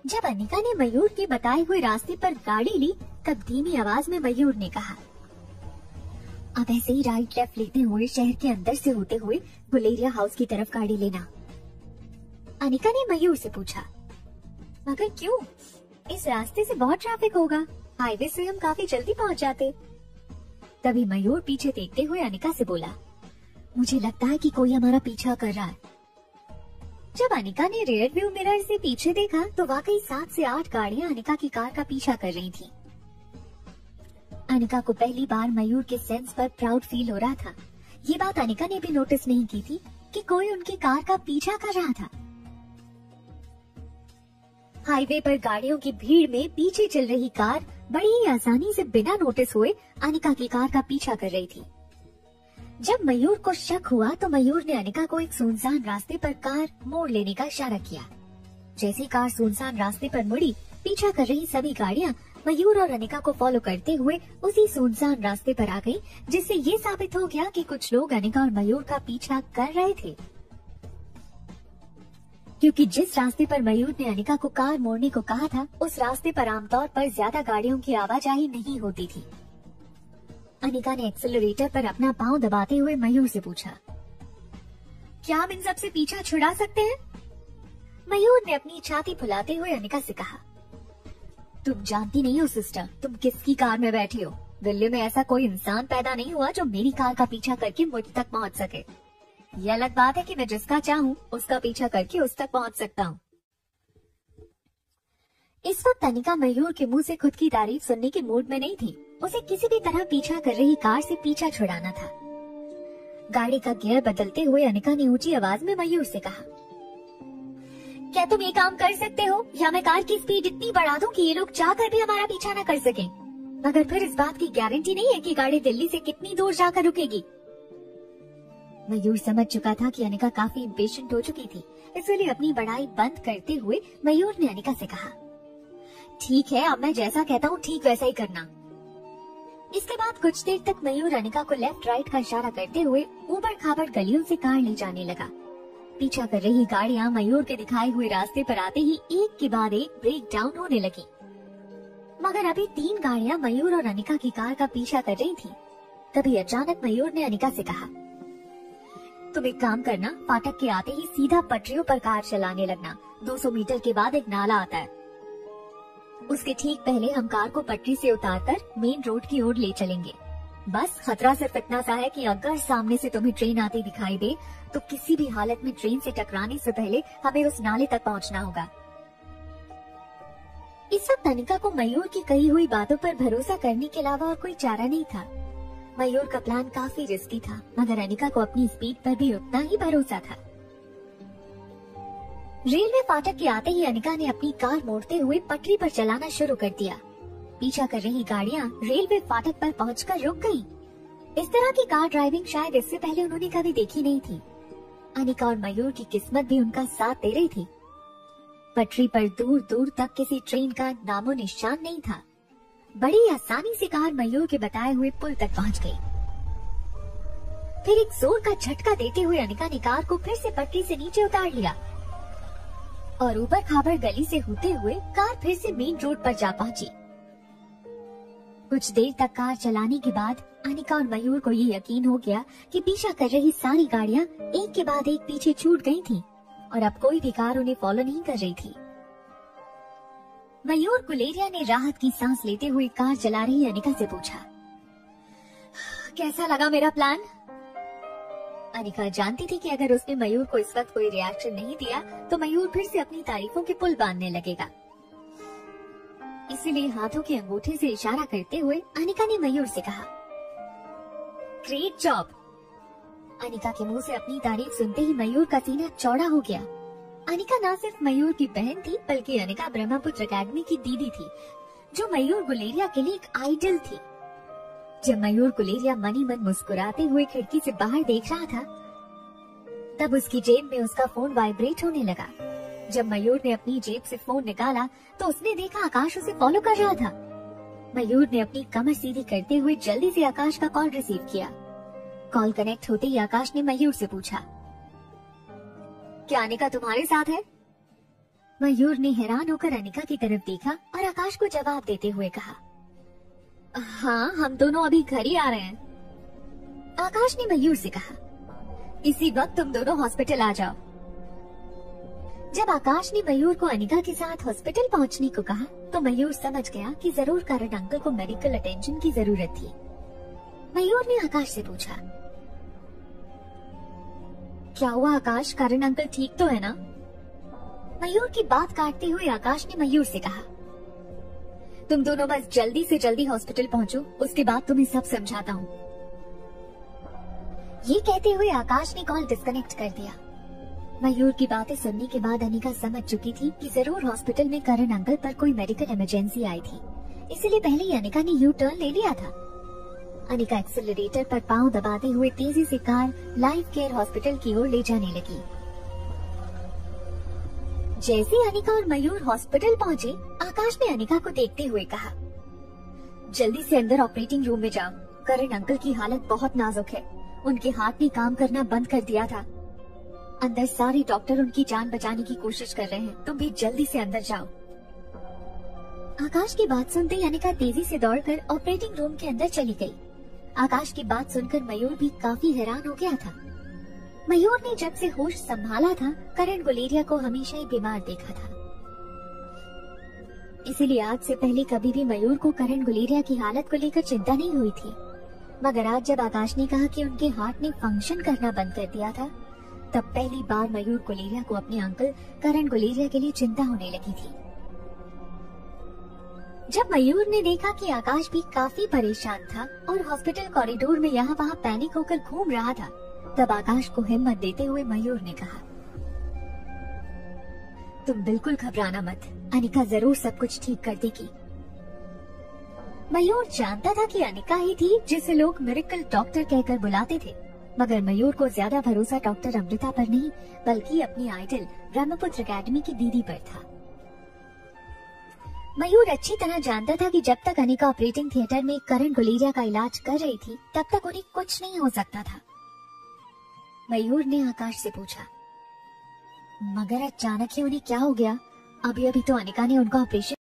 जब अनिका ने मयूर के बताए हुए रास्ते पर गाड़ी ली तब धीमी आवाज में मयूर ने कहा, अब ऐसे ही राइट लेफ्ट लेते हुए शहर के अंदर से होते हुए गुलेरिया हाउस की तरफ गाड़ी लेना। अनिका ने मयूर से पूछा, मगर क्यों? इस रास्ते से बहुत ट्रैफिक होगा, हाईवे से हम काफी जल्दी पहुंच जाते। तभी मयूर पीछे देखते हुए अनिका से बोला, मुझे लगता है कि कोई हमारा पीछा कर रहा है। जब अनिका ने रियर व्यू मिरर से पीछे देखा तो वाकई 7 से 8 गाड़ियां अनिका की कार का पीछा कर रही थी। अनिका को पहली बार मयूर के सेंस पर प्राउड फील हो रहा था। ये बात अनिका ने भी नोटिस नहीं की थी कि कोई उनकी कार का पीछा कर रहा था। हाईवे पर गाड़ियों की भीड़ में पीछे चल रही कार बड़ी ही आसानी से बिना नोटिस हुए अनिका की कार का पीछा कर रही थी। जब मयूर को शक हुआ तो मयूर ने अनिका को एक सुनसान रास्ते पर कार मोड़ लेने का इशारा किया। जैसी कार सुनसान रास्ते पर मुड़ी, पीछा कर रही सभी गाड़ियां मयूर और अनिका को फॉलो करते हुए उसी सुनसान रास्ते पर आ गई, जिससे ये साबित हो गया कि कुछ लोग अनिका और मयूर का पीछा कर रहे थे, क्योंकि जिस रास्ते पर मयूर ने अनिका को कार मोड़ने को कहा था, उस रास्ते पर आमतौर पर ज्यादा गाड़ियों की आवाजाही नहीं होती थी। अनिका ने एक्सेलरेटर पर अपना पांव दबाते हुए मयूर से पूछा, क्या हम इन सब से पीछा छुड़ा सकते हैं? मयूर ने अपनी छाती फुलाते हुए अनिका से कहा, तुम जानती नहीं हो सिस्टर, तुम किसकी कार में बैठी हो। दिल्ली में ऐसा कोई इंसान पैदा नहीं हुआ जो मेरी कार का पीछा करके मुझ तक पहुंच सके। ये अलग बात है कि मैं जिसका चाहूँ उसका पीछा करके उस तक पहुंच सकता हूँ। इस वक्त अनिका मयूर के मुंह से खुद की तारीफ सुनने के मूड में नहीं थी। उसे किसी भी तरह पीछा कर रही कार से पीछा छुड़ाना था। गाड़ी का गियर बदलते हुए अनिका ने ऊंची आवाज में मयूर से कहा, क्या तुम ये काम कर सकते हो, या मैं कार की स्पीड इतनी बढ़ा दूं कि ये लोग चाहकर भी हमारा पीछा न कर सकें? मगर फिर इस बात की गारंटी नहीं है कि गाड़ी दिल्ली से कितनी दूर जाकर रुकेगी। मयूर समझ चुका था कि अनिका काफी इम्पेशेंट हो चुकी थी, इसलिए अपनी बढ़ाई बंद करते हुए मयूर ने अनिका से कहा, ठीक है, अब मैं जैसा कहता हूँ ठीक वैसा ही करना। इसके बाद कुछ देर तक मयूर अनिका को लेफ्ट राइट का इशारा करते हुए ऊबड़ खाबड़ गलियों से कार ले जाने लगा। पीछा कर रही गाड़ियां मयूर के दिखाए हुए रास्ते पर आते ही एक के बाद एक ब्रेक डाउन होने लगी। मगर अभी 3 गाड़ियां मयूर और अनिका की कार का पीछा कर रही थी। तभी अचानक मयूर ने अनिका से कहा, तुम एक काम करना, फाटक के आते ही सीधा पटरियों पर कार चलाने लगना। 200 मीटर के बाद एक नाला आता है, उसके ठीक पहले हम कार को पटरी से उतारकर मेन रोड की ओर ले चलेंगे। बस खतरा सिर्फ इतना सा है कि अगर सामने से तुम्हें ट्रेन आती दिखाई दे तो किसी भी हालत में ट्रेन से टकराने से पहले हमें उस नाले तक पहुंचना होगा। इस वक्त अनिका को मयूर की कही हुई बातों पर भरोसा करने के अलावा और कोई चारा नहीं था। मयूर का प्लान काफी रिस्की था, मगर अनिका को अपनी स्पीड पर भी उतना ही भरोसा था। रेलवे फाटक के आते ही अनिका ने अपनी कार मोड़ते हुए पटरी पर चलाना शुरू कर दिया। पीछा कर रही गाड़ियां रेलवे फाटक पर पहुंचकर रुक गईं। इस तरह की कार ड्राइविंग शायद इससे पहले उन्होंने कभी देखी नहीं थी। अनिका और मयूर की किस्मत भी उनका साथ दे रही थी। पटरी पर दूर दूर तक किसी ट्रेन का नामो निशान नहीं था। बड़ी आसानी से कार मयूर के बताए हुए पुल तक पहुंच गई। फिर एक जोर का झटका देते हुए अनिका ने कार को फिर से पटरी से नीचे उतार लिया और ऊपर खाबर गली से होते हुए कार फिर से मेन रोड पर जा पहुंची। कुछ देर तक कार चलाने के बाद अनिका और मयूर को ये यकीन हो गया कि पीछा कर रही सारी गाड़ियां एक के बाद एक पीछे छूट गई थीं और अब कोई भी कार उन्हें फॉलो नहीं कर रही थी। मयूर गुलेरिया ने राहत की सांस लेते हुए कार चला रही अनिका से पूछा, कैसा लगा मेरा प्लान? अनिका जानती थी कि अगर उसने मयूर को इस वक्त कोई रिएक्शन नहीं दिया तो मयूर फिर से अपनी तारीफों के पुल बांधने लगेगा। इसीलिए हाथों के अंगूठे से इशारा करते हुए अनिका ने मयूर से कहा, ग्रेट जॉब। अनिका के मुंह से अपनी तारीफ सुनते ही मयूर का सीना चौड़ा हो गया। अनिका न सिर्फ मयूर की बहन थी बल्कि अनिका ब्रह्मपुत्र एकेडमी की दीदी थी, जो मयूर गुलेरिया के लिए एक आइडल थी। जब मयूर गुलेरिया मनी मन मुस्कुराते हुए खिड़की से बाहर देख रहा था, तब उसकी जेब में उसका फोन वाइब्रेट होने लगा। जब मयूर ने अपनी जेब से फोन निकाला तो उसने देखा आकाश उसे फॉलो कर रहा था। मयूर ने अपनी कमर सीधी करते हुए जल्दी से आकाश का कॉल रिसीव किया। कॉल कनेक्ट होते ही आकाश ने मयूर से पूछा, क्या अनिका तुम्हारे साथ है? मयूर ने हैरान होकर अनिका की तरफ देखा और आकाश को जवाब देते हुए कहा, हाँ, हम दोनों अभी घर ही आ रहे हैं। आकाश ने मयूर से कहा, इसी वक्त तुम दोनों हॉस्पिटल आ जाओ। जब आकाश ने मयूर को अनिका के साथ हॉस्पिटल पहुंचने को कहा तो मयूर समझ गया कि जरूर करण अंकल को मेडिकल अटेंशन की जरूरत थी। मयूर ने आकाश से पूछा, क्या हुआ आकाश, करण अंकल ठीक तो है ना? मयूर की बात काटते हुए आकाश ने मयूर से कहा, तुम दोनों बस जल्दी से जल्दी हॉस्पिटल पहुंचो, उसके बाद तुम्हें सब समझाता हूँ। ये कहते हुए आकाश ने कॉल डिस्कनेक्ट कर दिया। मयूर की बातें सुनने के बाद अनिका समझ चुकी थी कि जरूर हॉस्पिटल में करण अंकल पर कोई मेडिकल इमरजेंसी आई थी, इसलिए पहले ही अनिका ने यू टर्न ले लिया था। अनिका एक्सेलरेटर पर पांव दबाते हुए तेजी से कार लाइफ केयर हॉस्पिटल की ओर ले जाने लगी। जैसे अनिका और मयूर हॉस्पिटल पहुंचे, आकाश ने अनिका को देखते हुए कहा, जल्दी से अंदर ऑपरेटिंग रूम में जाओ। करण अंकल की हालत बहुत नाजुक है, उनके हाथ ने काम करना बंद कर दिया था। अंदर सारे डॉक्टर उनकी जान बचाने की कोशिश कर रहे हैं, तुम भी जल्दी से अंदर जाओ। आकाश की बात सुनते ही अनिका तेजी से दौड़कर ऑपरेटिंग रूम के अंदर चली गई। आकाश की बात सुनकर मयूर भी काफी हैरान हो गया था। मयूर ने जब से होश संभाला था, करण गुलेरिया को हमेशा ही बीमार देखा था, इसीलिए आज से पहले कभी भी मयूर को करण गुलेरिया की हालत को लेकर चिंता नहीं हुई थी। मगर आज जब आकाश ने कहा कि उनके हार्ट ने फंक्शन करना बंद कर दिया था, तब पहली बार मयूर गुलेरिया को अपने अंकल करण गुलेरिया के लिए चिंता होने लगी थी। जब मयूर ने देखा कि आकाश भी काफी परेशान था और हॉस्पिटल कॉरिडोर में यहाँ वहाँ पैनिक होकर घूम रहा था, तब आकाश को हिम्मत देते हुए मयूर ने कहा, तुम बिल्कुल घबराना मत, अनिका जरूर सब कुछ ठीक कर देगी। मयूर जानता था कि अनिका ही थी जिसे लोग मिरेकल डॉक्टर कहकर बुलाते थे, मगर मयूर को ज्यादा भरोसा डॉक्टर अमृता पर नहीं बल्कि अपनी आइडल ब्रह्मपुत्र एकेडमी की दीदी पर था। मयूर अच्छी तरह जानता था कि जब तक अनिका ऑपरेटिंग थिएटर में करण गुलेरिया का इलाज कर रही थी, तब तक उन्हें कुछ नहीं हो सकता था। मयूर ने आकाश से पूछा, मगर अचानक ही उन्हें क्या हो गया? अभी अभी तो अनिका ने उनका ऑपरेशन।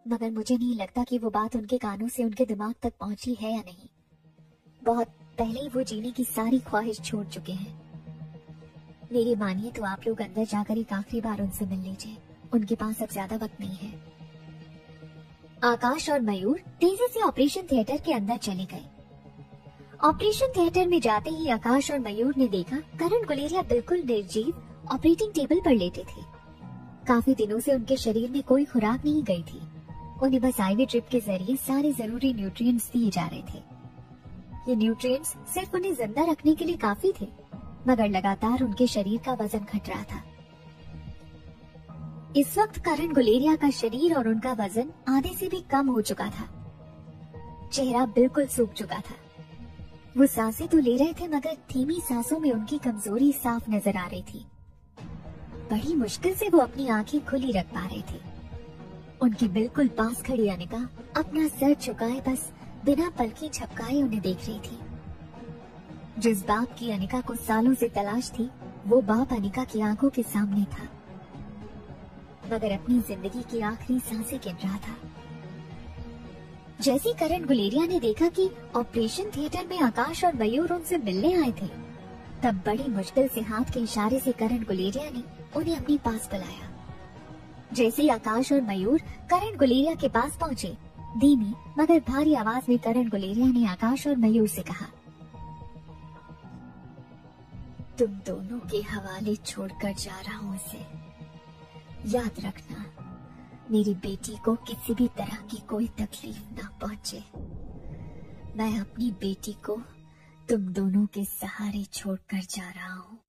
मगर मुझे नहीं लगता कि वो बात उनके कानों से उनके दिमाग तक पहुंची है या नहीं। बहुत पहले ही वो जीने की सारी ख्वाहिश छोड़ चुके हैं। मेरी मानिए तो आप लोग अंदर जाकर एक आखिरी बार उनसे मिल लीजिए, उनके पास अब ज्यादा वक्त नहीं है। आकाश और मयूर तेजी से ऑपरेशन थिएटर के अंदर चले गए। ऑपरेशन थिएटर में जाते ही आकाश और मयूर ने देखा करण गुलेरिया बिल्कुल निर्जीव ऑपरेटिंग टेबल पर लेटे थे। काफी दिनों से उनके शरीर में कोई खुराक नहीं गई थी, उन्हें बस आईवी ड्रिप के जरिए सारे जरूरी न्यूट्रिएंट्स दिए जा रहे थे। ये न्यूट्रिएंट्स सिर्फ उन्हें जिंदा रखने के लिए काफी थे, मगर लगातार उनके शरीर का वजन घट रहा था। इस वक्त करण गुलेरिया का शरीर और उनका वजन आधे से भी कम हो चुका था। चेहरा बिल्कुल सूख चुका था। वो सांसें तो ले रहे थे, मगर धीमी सांसों में उनकी कमजोरी साफ नजर आ रही थी। बड़ी मुश्किल से वो अपनी आंखें खुली रख पा रहे थे। उनके बिल्कुल पास खड़ी अनिका अपना सर झुकाए बस बिना पलकी झपकाए उन्हें देख रही थी। जिस बाप की अनिका को सालों से तलाश थी, वो बाप अनिका की आंखों के सामने था, मगर अपनी जिंदगी की आखिरी सांसें गिन रहा था। जैसे करण गुलेरिया ने देखा कि ऑपरेशन थिएटर में आकाश और मयूर उनसे मिलने आए थे, तब बड़ी मुश्किल से हाथ के इशारे से करण गुलेरिया ने उन्हें अपने पास बुलाया। जैसे ही आकाश और मयूर करण गुलेरिया के पास पहुंचे, धीमी मगर भारी आवाज में करण गुलेरिया ने आकाश और मयूर से कहा, तुम दोनों के हवाले छोड़कर जा रहा हूँ इसे। याद रखना, मेरी बेटी को किसी भी तरह की कोई तकलीफ ना पहुंचे। मैं अपनी बेटी को तुम दोनों के सहारे छोड़कर जा रहा हूँ।